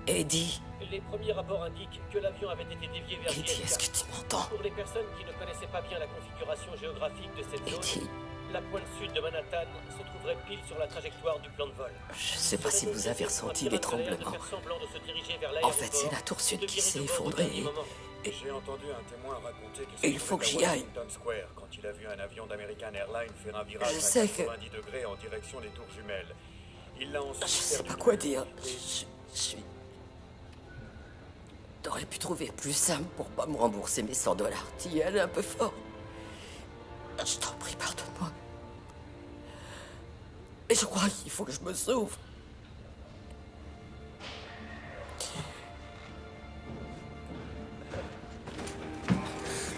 Eddie. Les premiers rapports indiquent que l'avion avait été dévié vers Eddie, est-ce que tu m'entends? Pour les personnes qui ne connaissaient pas bien la configuration géographique de cette zone, la pointe sud de Manhattan se trouverait pile sur la trajectoire du plan de vol. Je sais pas si vous avez ressenti les tremblements. En fait, c'est la tour sud qui s'est effondrée. J'ai entendu un témoin raconter Et il faut que j'y aille. Washington Square quand il a vu un avion d'American Airlines faire un virage Je à sais que... 90 degrés en direction des tours jumelles. Il l'a ensuite Je sais perdu. pas quoi dire. Je suis... T'aurais pu trouver plus simple pour pas me rembourser mes $100. T'y es allé un peu fort. Je t'en prie, pardonne-moi. Et je crois qu'il faut que je me sauve.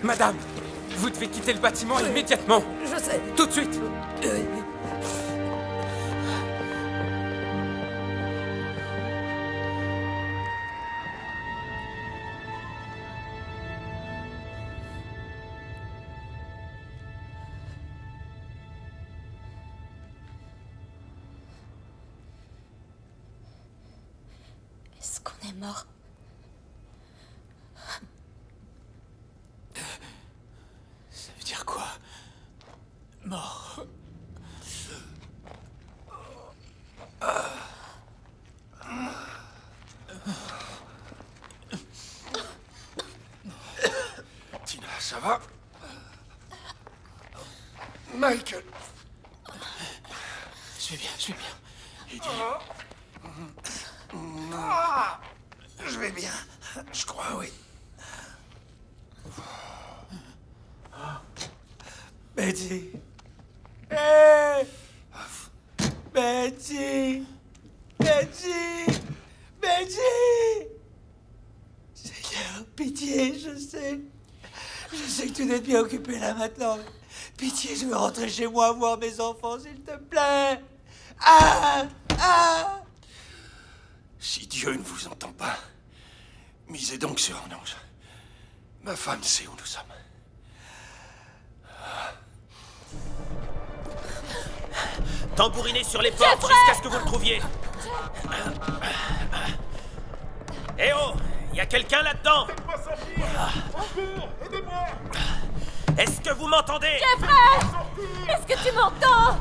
Madame, vous devez quitter le bâtiment immédiatement. Je sais. Tout de suite. Est-ce qu'on est mort? Ça veut dire quoi? Mort. Tina, ça va? Michael. Je vais bien, je vais bien. Eddie. Je vais bien. Je crois, oui. Betty. Hey! Betty. Betty. Betty. Seigneur, pitié, je sais. Je sais que tu dois être bien occupé là maintenant. Pitié, je veux rentrer chez moi voir mes enfants, s'il te plaît. Ah! Ah! Si Dieu ne vous entend pas, misez donc sur un ange. Ma femme sait où nous sommes. Tambourinez sur les portes jusqu'à ce que vous le trouviez. Eh oh, y a quelqu'un là-dedans? Faites-moi sortir! Au secours! Aidez-moi! Est-ce que vous m'entendez? Jeffrey! Est-ce que tu m'entends?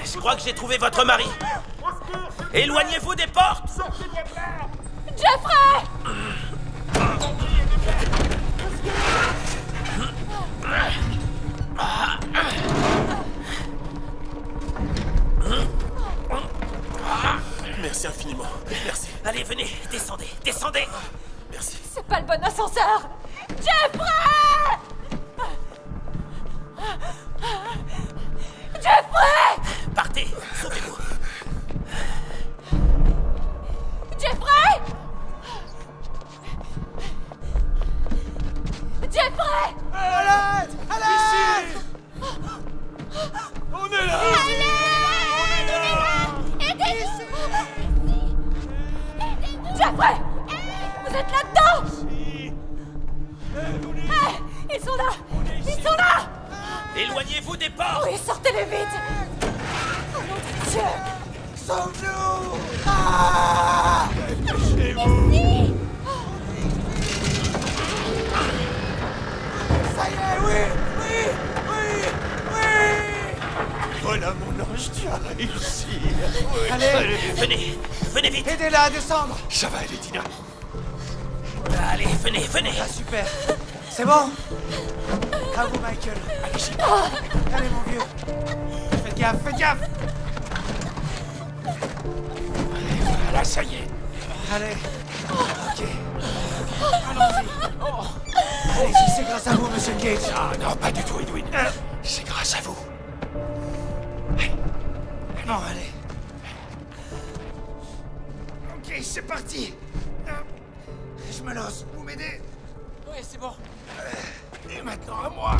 Je crois que j'ai trouvé votre mari. Éloignez-vous des portes! Sortez-moi de là! Jeffrey! Merci infiniment. Merci. Allez, venez, descendez, descendez. Merci. C'est pas le bon ascenseur! Jeffrey! Jeffrey! Partez, sauvez-vous. Jeffrey! Jeffrey! Allez! Allez! Ici! On est là! Allez! Vous êtes là-dedans! Hey, ils sont là! Ils sont là! Éloignez-vous des portes! Oui, sortez-les vite! Oh mon Dieu! Sauve-nous! Ah! Dépêchez-vous! Ça y est, oui! Oui! Oui! Oui! Voilà mon ange, tu as réussi. Oui. Allez. Venez vite! Aidez-la à descendre! Ça va aller, Dina. Allez, venez! Ah, super! C'est bon? À vous, Michael. Allez, allez, mon vieux. Faites gaffe! Voilà, ça y est. Allez. Ok. Allons-y. Allez, c'est grâce à vous, Monsieur Cage. Ah non, pas du tout, Edwin. C'est grâce à vous. Bon, allez. Ok, c'est parti. Je me lance. Vous m'aidez? Oui, c'est bon. Et maintenant à moi.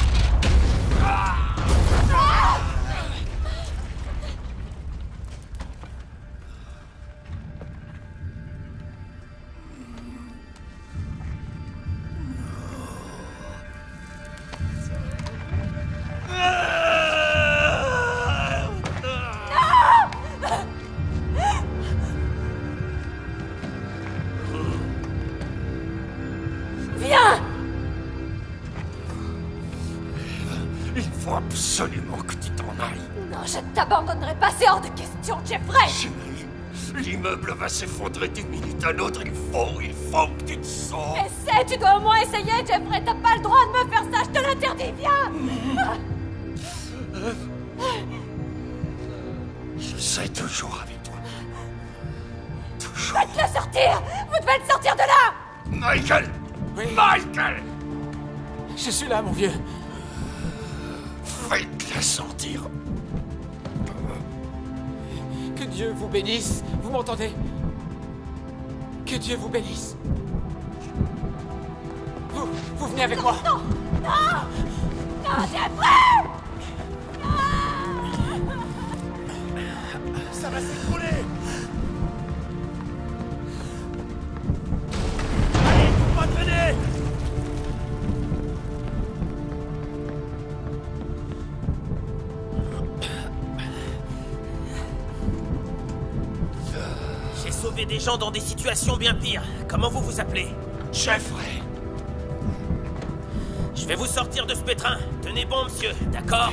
Viens! Il faut absolument que tu t'en ailles. Non, je ne t'abandonnerai pas, c'est hors de question, Jeffrey! Chérie, l'immeuble va s'effondrer d'une minute à l'autre. Il faut que tu te sauves. Essaie, tu dois au moins essayer, Jeffrey! T'as pas le droit de me faire ça, je te l'interdis, viens! Je serai toujours avec toi. Toujours. Faites-le sortir! Vous devez le sortir de là! Michael! Oui. Michael! Je suis là, mon vieux. Faites-la sortir. Que Dieu vous bénisse. Vous m'entendez? Que Dieu vous bénisse. Vous venez avec moi. Non! Non! Non, Jeffrey! Ça va s'écrouler. Allez, faut pas traîner. J'ai sauvé des gens dans des situations bien pires. Comment vous vous appelez? Jeffrey. Je vais vous sortir de ce pétrin. Tenez bon, monsieur, d'accord?